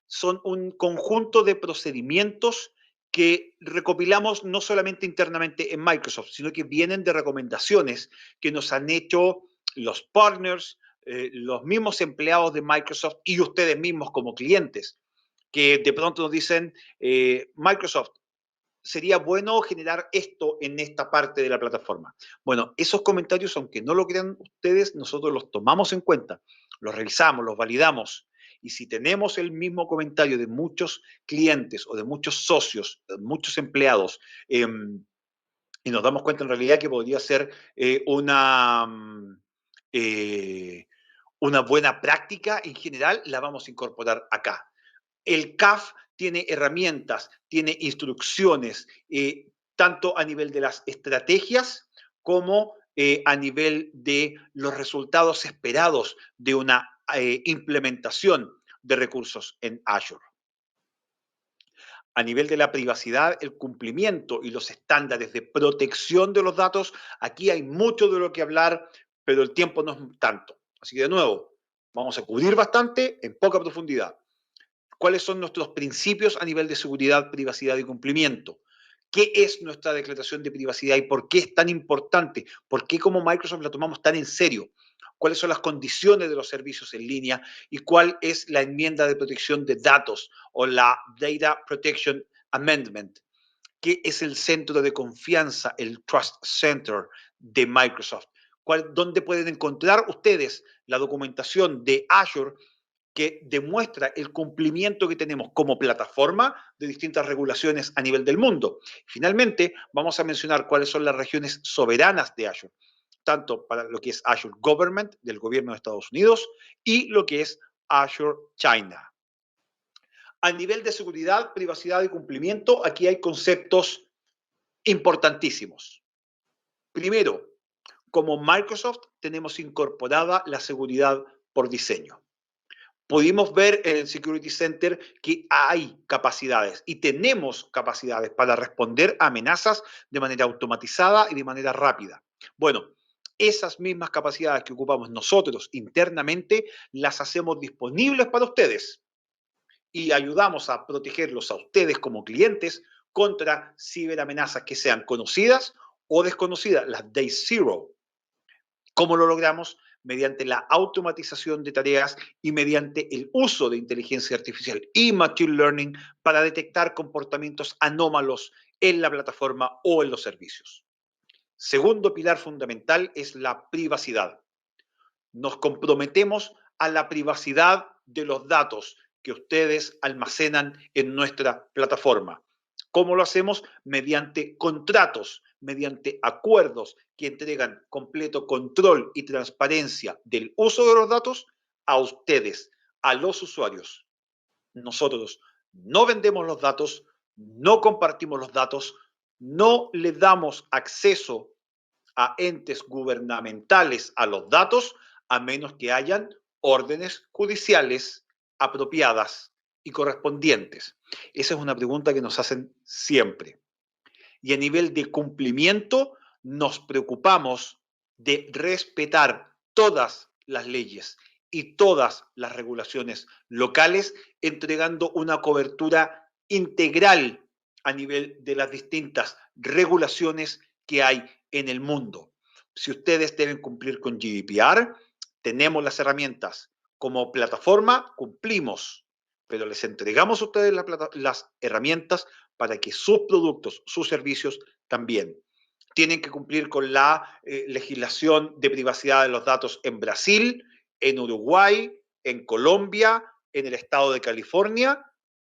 son un conjunto de procedimientos que recopilamos no solamente internamente en Microsoft, sino que vienen de recomendaciones que nos han hecho los partners, los mismos empleados de Microsoft y ustedes mismos como clientes, que de pronto nos dicen, Microsoft, sería bueno generar esto en esta parte de la plataforma. Bueno, esos comentarios, aunque no lo crean ustedes, nosotros los tomamos en cuenta, los revisamos, los validamos. Y si tenemos el mismo comentario de muchos clientes o de muchos socios, de muchos empleados, y nos damos cuenta en realidad que podría ser eh, una buena práctica en general, la vamos a incorporar acá. El CAF tiene herramientas, tiene instrucciones, tanto a nivel de las estrategias como a nivel de los resultados esperados de una implementación de recursos en Azure. A nivel de la privacidad, el cumplimiento y los estándares de protección de los datos, aquí hay mucho de lo que hablar, pero el tiempo no es tanto. Así que de nuevo, vamos a cubrir bastante en poca profundidad. ¿Cuáles son nuestros principios a nivel de seguridad, privacidad y cumplimiento? ¿Qué es nuestra declaración de privacidad y por qué es tan importante? ¿Por qué como Microsoft la tomamos tan en serio? ¿Cuáles son las condiciones de los servicios en línea? ¿Y cuál es la enmienda de protección de datos o la Data Protection Amendment? ¿Qué es el centro de confianza, el Trust Center de Microsoft? ¿Dónde pueden encontrar ustedes la documentación de Azure que demuestra el cumplimiento que tenemos como plataforma de distintas regulaciones a nivel del mundo? Finalmente, vamos a mencionar cuáles son las regiones soberanas de Azure, tanto para lo que es Azure Government del gobierno de Estados Unidos y lo que es Azure China. A nivel de seguridad, privacidad y cumplimiento, aquí hay conceptos importantísimos. Primero, como Microsoft tenemos incorporada la seguridad por diseño. Pudimos ver en el Security Center que hay capacidades y tenemos capacidades para responder a amenazas de manera automatizada y de manera rápida. Bueno, esas mismas capacidades que ocupamos nosotros internamente las hacemos disponibles para ustedes y ayudamos a protegerlos a ustedes como clientes contra ciberamenazas que sean conocidas o desconocidas, las Day Zero. ¿Cómo lo logramos? Mediante la automatización de tareas y mediante el uso de inteligencia artificial y machine learning para detectar comportamientos anómalos en la plataforma o en los servicios. Segundo pilar fundamental es la privacidad. Nos comprometemos a la privacidad de los datos que ustedes almacenan en nuestra plataforma. ¿Cómo lo hacemos? Mediante contratos, mediante acuerdos que entregan completo control y transparencia del uso de los datos a ustedes, a los usuarios. Nosotros no vendemos los datos, no compartimos los datos, no le damos acceso a entes gubernamentales a los datos, a menos que hayan órdenes judiciales apropiadas y correspondientes. Esa es una pregunta que nos hacen siempre. Y a nivel de cumplimiento, nos preocupamos de respetar todas las leyes y todas las regulaciones locales, entregando una cobertura integral a nivel de las distintas regulaciones que hay en el mundo. Si ustedes deben cumplir con GDPR, tenemos las herramientas. Como plataforma, cumplimos, pero les entregamos a ustedes las herramientas para que sus productos, sus servicios también. Tienen que cumplir con la legislación de privacidad de los datos en Brasil, en Uruguay, en Colombia, en el estado de California.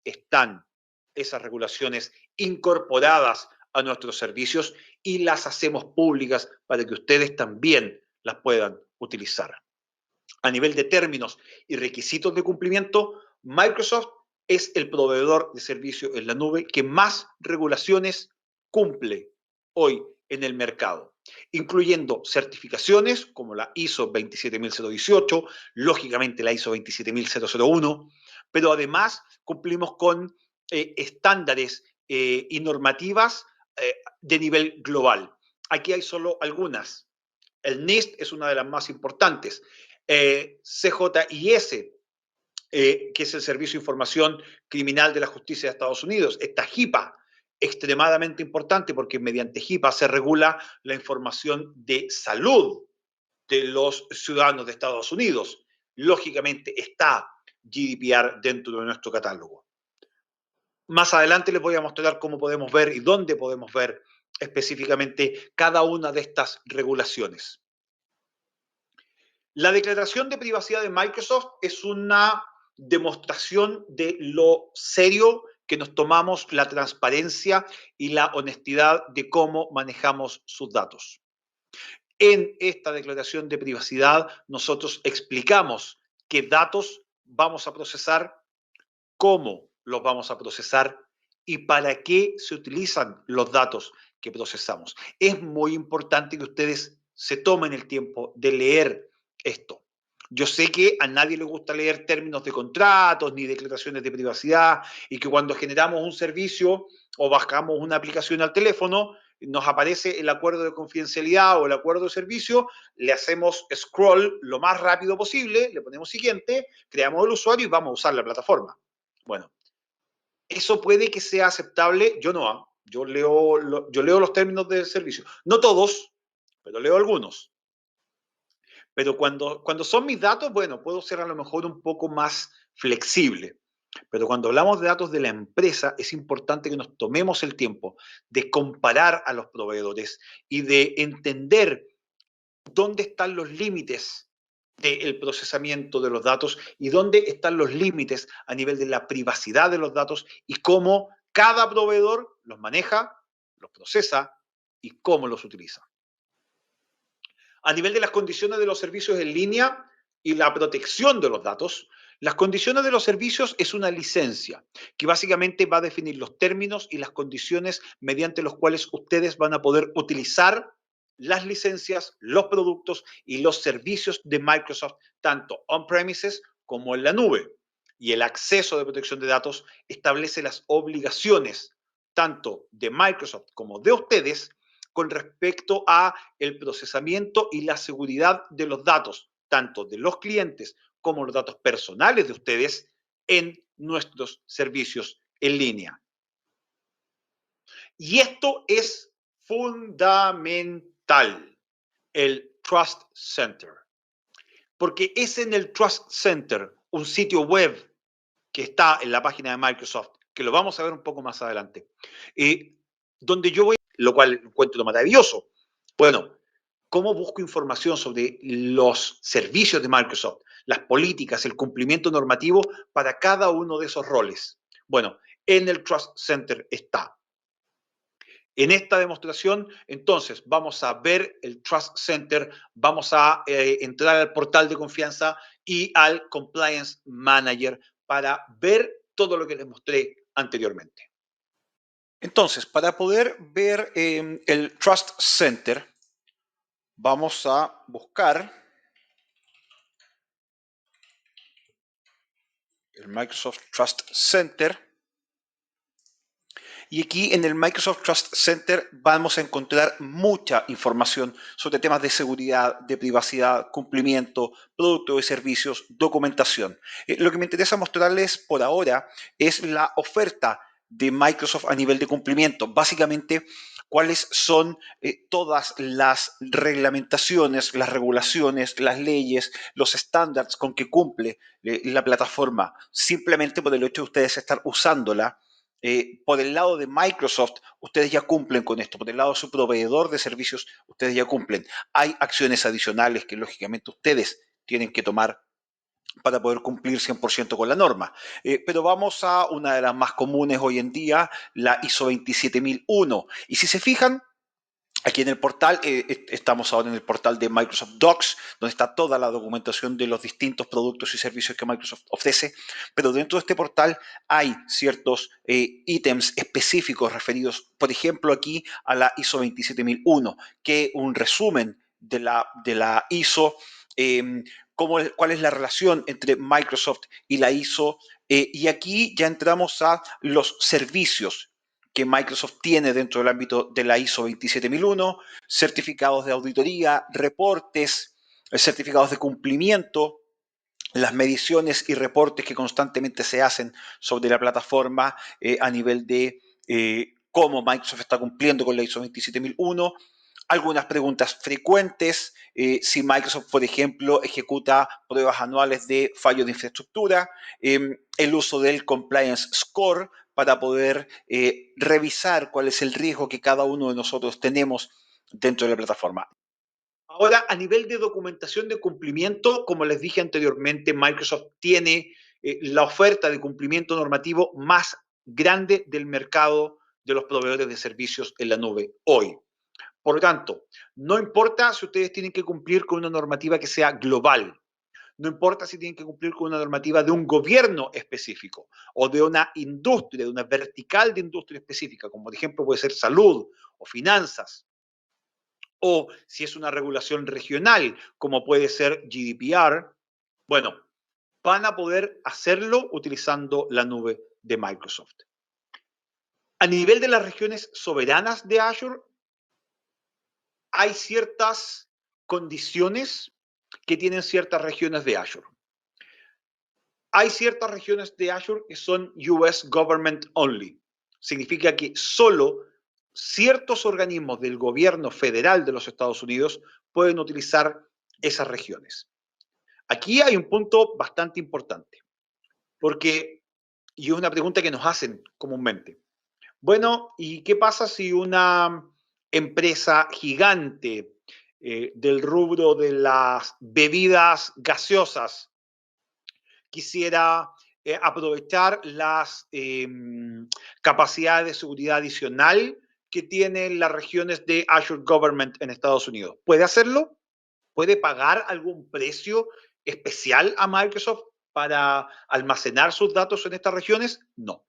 Están esas regulaciones incorporadas a nuestros servicios y las hacemos públicas para que ustedes también las puedan utilizar. A nivel de términos y requisitos de cumplimiento, Microsoft es el proveedor de servicio en la nube que más regulaciones cumple hoy en el mercado, incluyendo certificaciones como la ISO 27018, lógicamente la ISO 27001, pero además cumplimos con estándares y normativas de nivel global. Aquí hay solo algunas. El NIST es una de las más importantes. CJIS, que es el Servicio de Información Criminal de la Justicia de Estados Unidos. Esta HIPAA, extremadamente importante porque mediante HIPAA se regula la información de salud de los ciudadanos de Estados Unidos. Lógicamente está GDPR dentro de nuestro catálogo. Más adelante les voy a mostrar cómo podemos ver y dónde podemos ver específicamente cada una de estas regulaciones. La declaración de privacidad de Microsoft es una demostración de lo serio que nos tomamos la transparencia y la honestidad de cómo manejamos sus datos. En esta declaración de privacidad nosotros explicamos qué datos vamos a procesar, cómo los vamos a procesar y para qué se utilizan los datos que procesamos. Es muy importante que ustedes se tomen el tiempo de leer esto. Yo sé que a nadie le gusta leer términos de contratos ni declaraciones de privacidad y que cuando generamos un servicio o bajamos una aplicación al teléfono, nos aparece el acuerdo de confidencialidad o el acuerdo de servicio, le hacemos scroll lo más rápido posible, le ponemos siguiente, creamos el usuario y vamos a usar la plataforma. Bueno, eso puede que sea aceptable, yo no, yo leo los términos del servicio. No todos, pero leo algunos. Pero cuando son mis datos, bueno, puedo ser a lo mejor un poco más flexible. Pero cuando hablamos de datos de la empresa, es importante que nos tomemos el tiempo de comparar a los proveedores y de entender dónde están los límites del procesamiento de los datos y dónde están los límites a nivel de la privacidad de los datos y cómo cada proveedor los maneja, los procesa y cómo los utiliza. A nivel de las condiciones de los servicios en línea y la protección de los datos, las condiciones de los servicios es una licencia que básicamente va a definir los términos y las condiciones mediante los cuales ustedes van a poder utilizar las licencias, los productos y los servicios de Microsoft, tanto on-premises como en la nube. Y el acceso de protección de datos establece las obligaciones tanto de Microsoft como de ustedes con respecto a el procesamiento y la seguridad de los datos, tanto de los clientes como los datos personales de ustedes en nuestros servicios en línea. Y esto es fundamental, el Trust Center. Porque es en el Trust Center, un sitio web que está en la página de Microsoft, que lo vamos a ver un poco más adelante, donde yo voy, lo cual encuentro maravilloso. Bueno, ¿cómo busco información sobre los servicios de Microsoft? las políticas, el cumplimiento normativo para cada uno de esos roles. Bueno, en el Trust Center está. En esta demostración, entonces, vamos a ver el Trust Center, vamos a entrar al portal de confianza y al Compliance Manager para ver todo lo que les mostré anteriormente. Entonces, para poder ver el Trust Center, vamos a buscar el Microsoft Trust Center. Y aquí en el Microsoft Trust Center vamos a encontrar mucha información sobre temas de seguridad, de privacidad, cumplimiento, productos y servicios, documentación. Lo que me interesa mostrarles por ahora es la oferta de Microsoft a nivel de cumplimiento. Básicamente, cuáles son todas las reglamentaciones, las regulaciones, las leyes, los estándares con que cumple la plataforma, simplemente por el hecho de ustedes estar usándola. Por el lado de Microsoft, ustedes ya cumplen con esto. Por el lado de su proveedor de servicios, ustedes ya cumplen. Hay acciones adicionales que lógicamente ustedes tienen que tomar para poder cumplir 100% con la norma. Pero vamos a una de las más comunes hoy en día, la ISO 27001. Y si se fijan, aquí en el portal, estamos ahora en el portal de Microsoft Docs, donde está toda la documentación de los distintos productos y servicios que Microsoft ofrece, pero dentro de este portal hay ciertos ítems específicos referidos, por ejemplo, aquí a la ISO 27001, que es un resumen de la ISO, cuál es la relación entre Microsoft y la ISO, y aquí ya entramos a los servicios que Microsoft tiene dentro del ámbito de la ISO 27001, certificados de auditoría, reportes, certificados de cumplimiento, las mediciones y reportes que constantemente se hacen sobre la plataforma a nivel de cómo Microsoft está cumpliendo con la ISO 27001, algunas preguntas frecuentes, si Microsoft, por ejemplo, ejecuta pruebas anuales de fallo de infraestructura, el uso del Compliance Score para poder revisar cuál es el riesgo que cada uno de nosotros tenemos dentro de la plataforma. Ahora, a nivel de documentación de cumplimiento, como les dije anteriormente, Microsoft tiene la oferta de cumplimiento normativo más grande del mercado de los proveedores de servicios en la nube hoy. Por lo tanto, no importa si ustedes tienen que cumplir con una normativa que sea global, no importa si tienen que cumplir con una normativa de un gobierno específico o de una industria, de una vertical de industria específica, como por ejemplo puede ser salud o finanzas, o si es una regulación regional, como puede ser GDPR, bueno, van a poder hacerlo utilizando la nube de Microsoft. A nivel de las regiones soberanas de Azure, hay ciertas condiciones que tienen ciertas regiones de Azure. Hay ciertas regiones de Azure que son US Government Only. Significa que solo ciertos organismos del gobierno federal de los Estados Unidos pueden utilizar esas regiones. Aquí hay un punto bastante importante, porque, y es una pregunta que nos hacen comúnmente. Bueno, ¿y qué pasa si una empresa gigante del rubro de las bebidas gaseosas quisiera aprovechar las capacidades de seguridad adicional que tienen las regiones de Azure Government en Estados Unidos? ¿Puede hacerlo? ¿Puede pagar algún precio especial a Microsoft para almacenar sus datos en estas regiones? No.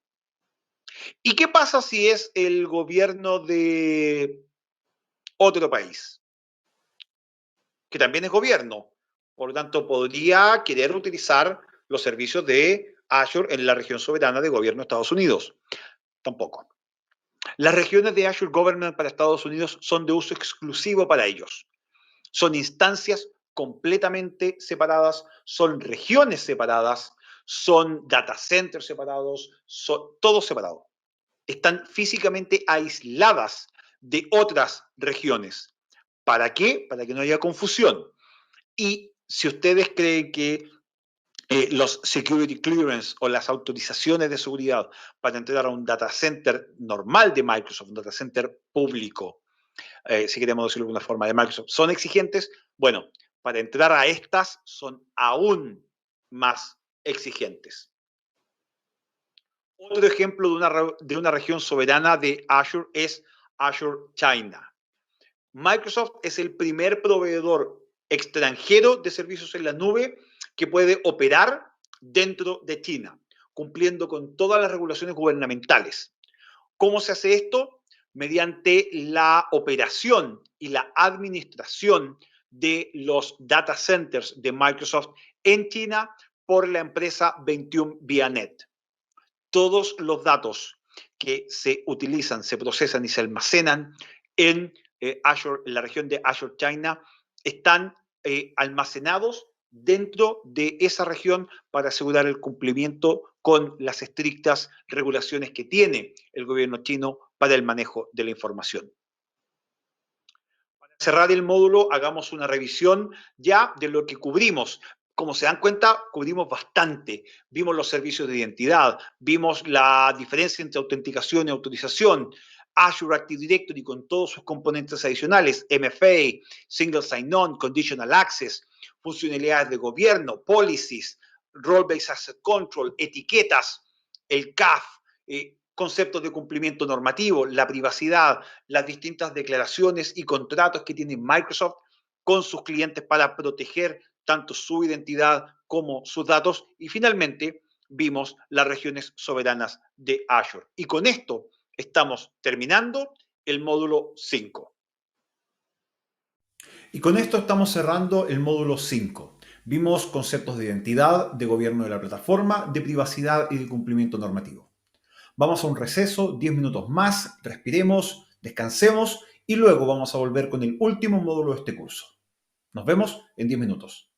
¿Y qué pasa si es el gobierno de otro país, que también es gobierno? Por lo tanto, podría querer utilizar los servicios de Azure en la región soberana de gobierno de Estados Unidos. Tampoco. Las regiones de Azure Government para Estados Unidos son de uso exclusivo para ellos. Son instancias completamente separadas, son regiones separadas, son data centers separados, son todo separado. Están físicamente aisladas de otras regiones. ¿Para qué? Para que no haya confusión. Y si ustedes creen que los security clearance o las autorizaciones de seguridad para entrar a un data center normal de Microsoft, un data center público, si queremos decirlo de alguna forma, de Microsoft, son exigentes, bueno, para entrar a estas son aún más exigentes. Otro ejemplo de una región soberana de Azure es Azure China. Microsoft es el primer proveedor extranjero de servicios en la nube que puede operar dentro de China, cumpliendo con todas las regulaciones gubernamentales. ¿Cómo se hace esto? Mediante la operación y la administración de los data centers de Microsoft en China por la empresa 21 Vianet. Todos los datos que se utilizan, se procesan y se almacenan en Azure, en la región de Azure China, están almacenados dentro de esa región para asegurar el cumplimiento con las estrictas regulaciones que tiene el gobierno chino para el manejo de la información. Para cerrar el módulo, hagamos una revisión ya de lo que cubrimos. Como se dan cuenta, cubrimos bastante. Vimos los servicios de identidad, vimos la diferencia entre autenticación y autorización, Azure Active Directory con todos sus componentes adicionales, MFA, Single Sign-On, Conditional Access, funcionalidades de gobierno, policies, Role-Based Asset Control, etiquetas, el CAF, conceptos de cumplimiento normativo, la privacidad, las distintas declaraciones y contratos que tiene Microsoft con sus clientes para proteger tanto su identidad como sus datos. Y finalmente vimos las regiones soberanas de Azure. Y con esto estamos terminando el módulo 5. Y con esto estamos cerrando el módulo 5. Vimos conceptos de identidad, de gobierno de la plataforma, de privacidad y de cumplimiento normativo. Vamos a un receso, 10 minutos más, respiremos, descansemos y luego vamos a volver con el último módulo de este curso. Nos vemos en 10 minutos.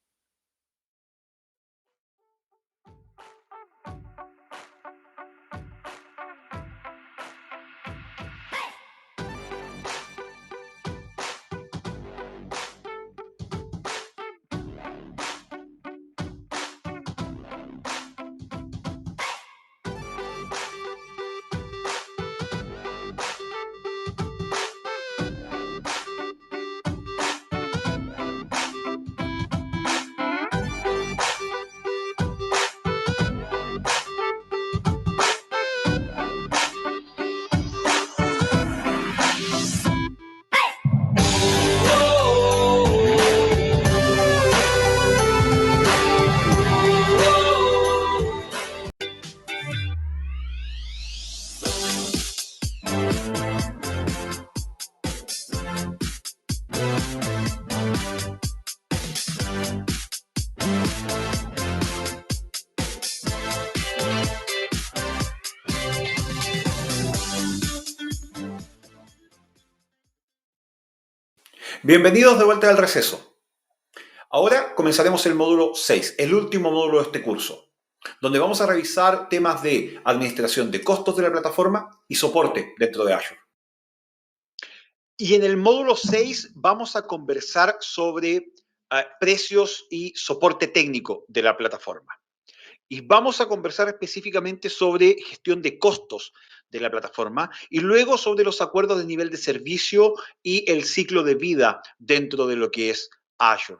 Bienvenidos de vuelta al receso. Ahora comenzaremos el módulo 6, el último módulo de este curso, donde vamos a revisar temas de administración de costos de la plataforma y soporte dentro de Azure. Y en el módulo 6 vamos a conversar sobre precios y soporte técnico de la plataforma. Y vamos a conversar específicamente sobre gestión de costos de la plataforma y luego sobre los acuerdos de nivel de servicio y el ciclo de vida dentro de lo que es Azure.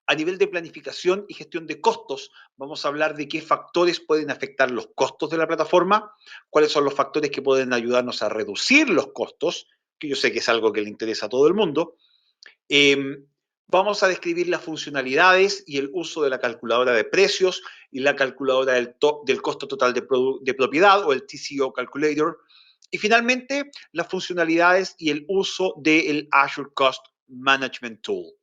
A nivel de planificación y gestión de costos, vamos a hablar de qué factores pueden afectar los costos de la plataforma, cuáles son los factores que pueden ayudarnos a reducir los costos, que yo sé que es algo que le interesa a todo el mundo. Vamos a describir las funcionalidades y el uso de la calculadora de precios y la calculadora del costo total de propiedad o el TCO Calculator. Y finalmente, las funcionalidades y el uso del Azure Cost Management Tool.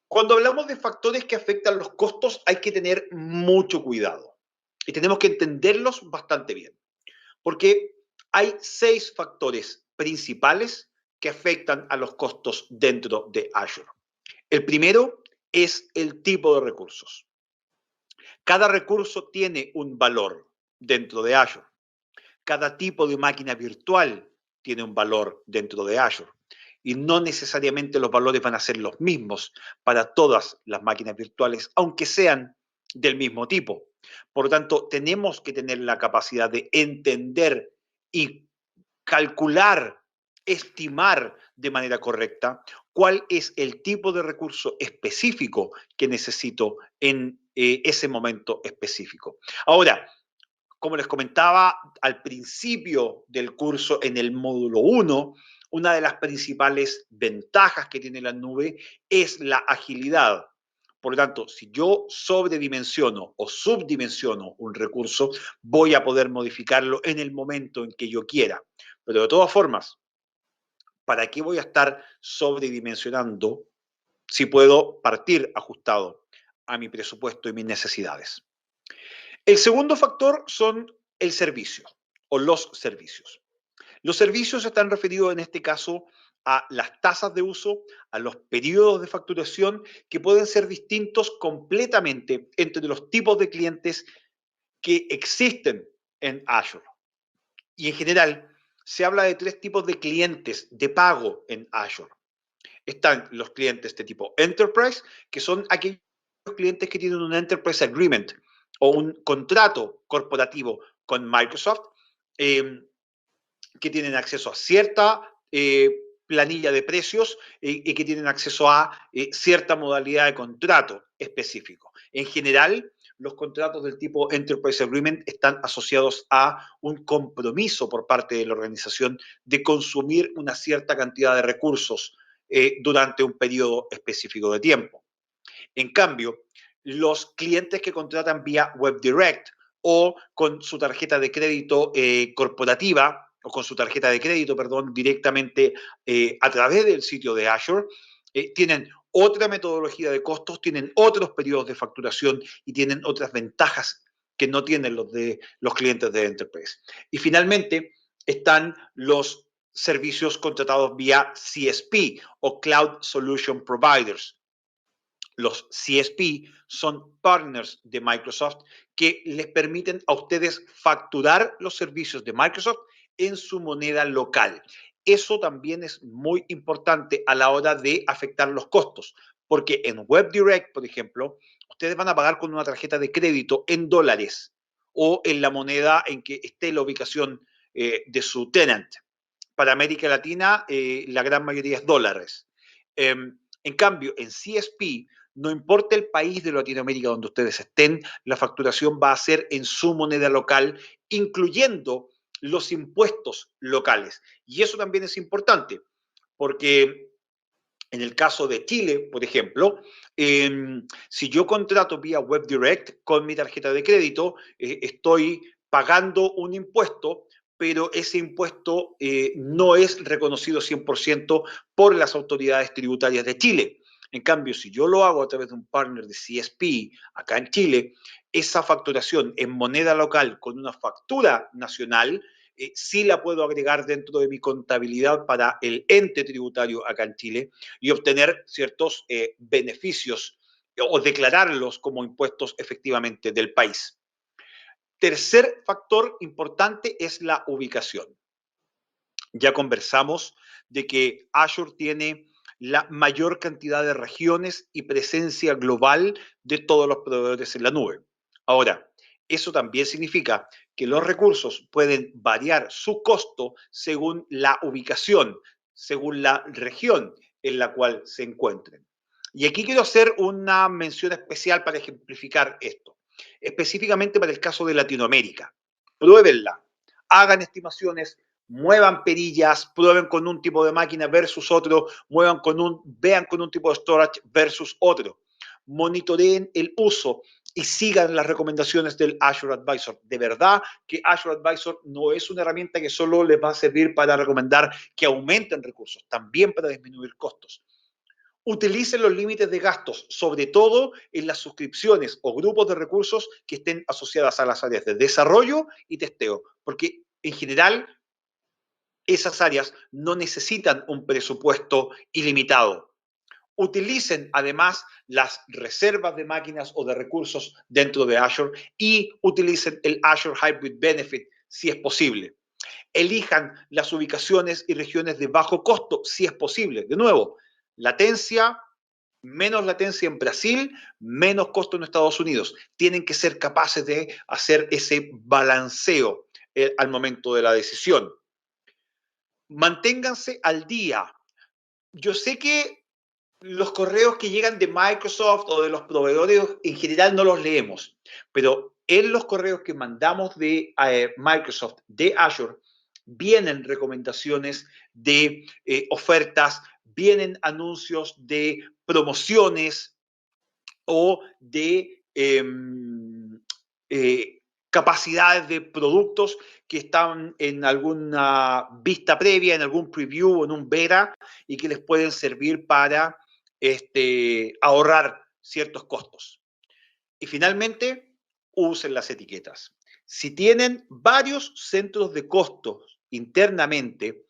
Cuando hablamos de factores que afectan los costos, hay que tener mucho cuidado y tenemos que entenderlos bastante bien, porque hay 6 factores principales que afectan a los costos dentro de Azure. El primero es el tipo de recursos. Cada recurso tiene un valor dentro de Azure. Cada tipo de máquina virtual tiene un valor dentro de Azure. Y no necesariamente los valores van a ser los mismos para todas las máquinas virtuales, aunque sean del mismo tipo. Por lo tanto, tenemos que tener la capacidad de entender y calcular, estimar de manera correcta cuál es el tipo de recurso específico que necesito en ese momento específico. Ahora, como les comentaba al principio del curso en el módulo 1, una de las principales ventajas que tiene la nube es la agilidad. Por lo tanto, si yo sobredimensiono o subdimensiono un recurso, voy a poder modificarlo en el momento en que yo quiera. Pero de todas formas, ¿para qué voy a estar sobredimensionando si puedo partir ajustado a mi presupuesto y mis necesidades? El segundo factor son el servicio o los servicios. Los servicios están referidos en este caso a las tasas de uso, a los periodos de facturación que pueden ser distintos completamente entre los tipos de clientes que existen en Azure. Y en general se habla de tres tipos de clientes de pago en Azure. Están los clientes de tipo Enterprise, que son aquellos clientes que tienen un Enterprise Agreement o un contrato corporativo con Microsoft, que tienen acceso a cierta planilla de precios y que tienen acceso a cierta modalidad de contrato específico. En general, los contratos del tipo Enterprise Agreement están asociados a un compromiso por parte de la organización de consumir una cierta cantidad de recursos durante un periodo específico de tiempo. En cambio, los clientes que contratan vía WebDirect o con su tarjeta de crédito corporativa, o con su tarjeta de crédito, perdón, directamente a través del sitio de Azure, tienen otra metodología de costos, tienen otros periodos de facturación y tienen otras ventajas que no tienen los clientes de Enterprise. Y finalmente están los servicios contratados vía CSP o Cloud Solution Providers. Los CSP son partners de Microsoft que les permiten a ustedes facturar los servicios de Microsoft en su moneda local. Eso también es muy importante a la hora de afectar los costos, porque en WebDirect, por ejemplo, ustedes van a pagar con una tarjeta de crédito en dólares o en la moneda en que esté la ubicación de su tenant. Para América Latina, la gran mayoría es dólares. En cambio, en CSP, no importa el país de Latinoamérica donde ustedes estén, la facturación va a ser en su moneda local, incluyendo los impuestos locales. Y eso también es importante, porque en el caso de Chile, por ejemplo, si yo contrato vía WebDirect con mi tarjeta de crédito, estoy pagando un impuesto, pero ese impuesto no es reconocido 100% por las autoridades tributarias de Chile. En cambio, si yo lo hago a través de un partner de CSP acá en Chile, esa facturación en moneda local con una factura nacional, sí la puedo agregar dentro de mi contabilidad para el ente tributario acá en Chile y obtener ciertos beneficios o declararlos como impuestos efectivamente del país. Tercer factor importante es la ubicación. Ya conversamos de que Azure tiene la mayor cantidad de regiones y presencia global de todos los proveedores en la nube. Ahora, eso también significa que los recursos pueden variar su costo según la ubicación, según la región en la cual se encuentren. Y aquí quiero hacer una mención especial para ejemplificar esto, específicamente para el caso de Latinoamérica. Pruébenla, hagan estimaciones, muevan perillas, prueben con un tipo de máquina versus otro, vean con un tipo de storage versus otro. Monitoreen el uso y sigan las recomendaciones del Azure Advisor. De verdad que Azure Advisor no es una herramienta que solo les va a servir para recomendar que aumenten recursos, también para disminuir costos. Utilicen los límites de gastos, sobre todo en las suscripciones o grupos de recursos que estén asociadas a las áreas de desarrollo y testeo, porque en general esas áreas no necesitan un presupuesto ilimitado. Utilicen además las reservas de máquinas o de recursos dentro de Azure y utilicen el Azure Hybrid Benefit si es posible. Elijan las ubicaciones y regiones de bajo costo si es posible. De nuevo, latencia, menos latencia en Brasil, menos costo en Estados Unidos. Tienen que ser capaces de hacer ese balanceo al momento de la decisión. Manténganse al día. Yo sé que los correos que llegan de Microsoft o de los proveedores en general no los leemos, pero en los correos que mandamos de Microsoft, de Azure, vienen recomendaciones de ofertas, vienen anuncios de promociones o de capacidades de productos que están en alguna vista previa, en algún preview o en un beta y que les pueden servir para ahorrar ciertos costos. Y finalmente, usen las etiquetas. Si tienen varios centros de costos internamente,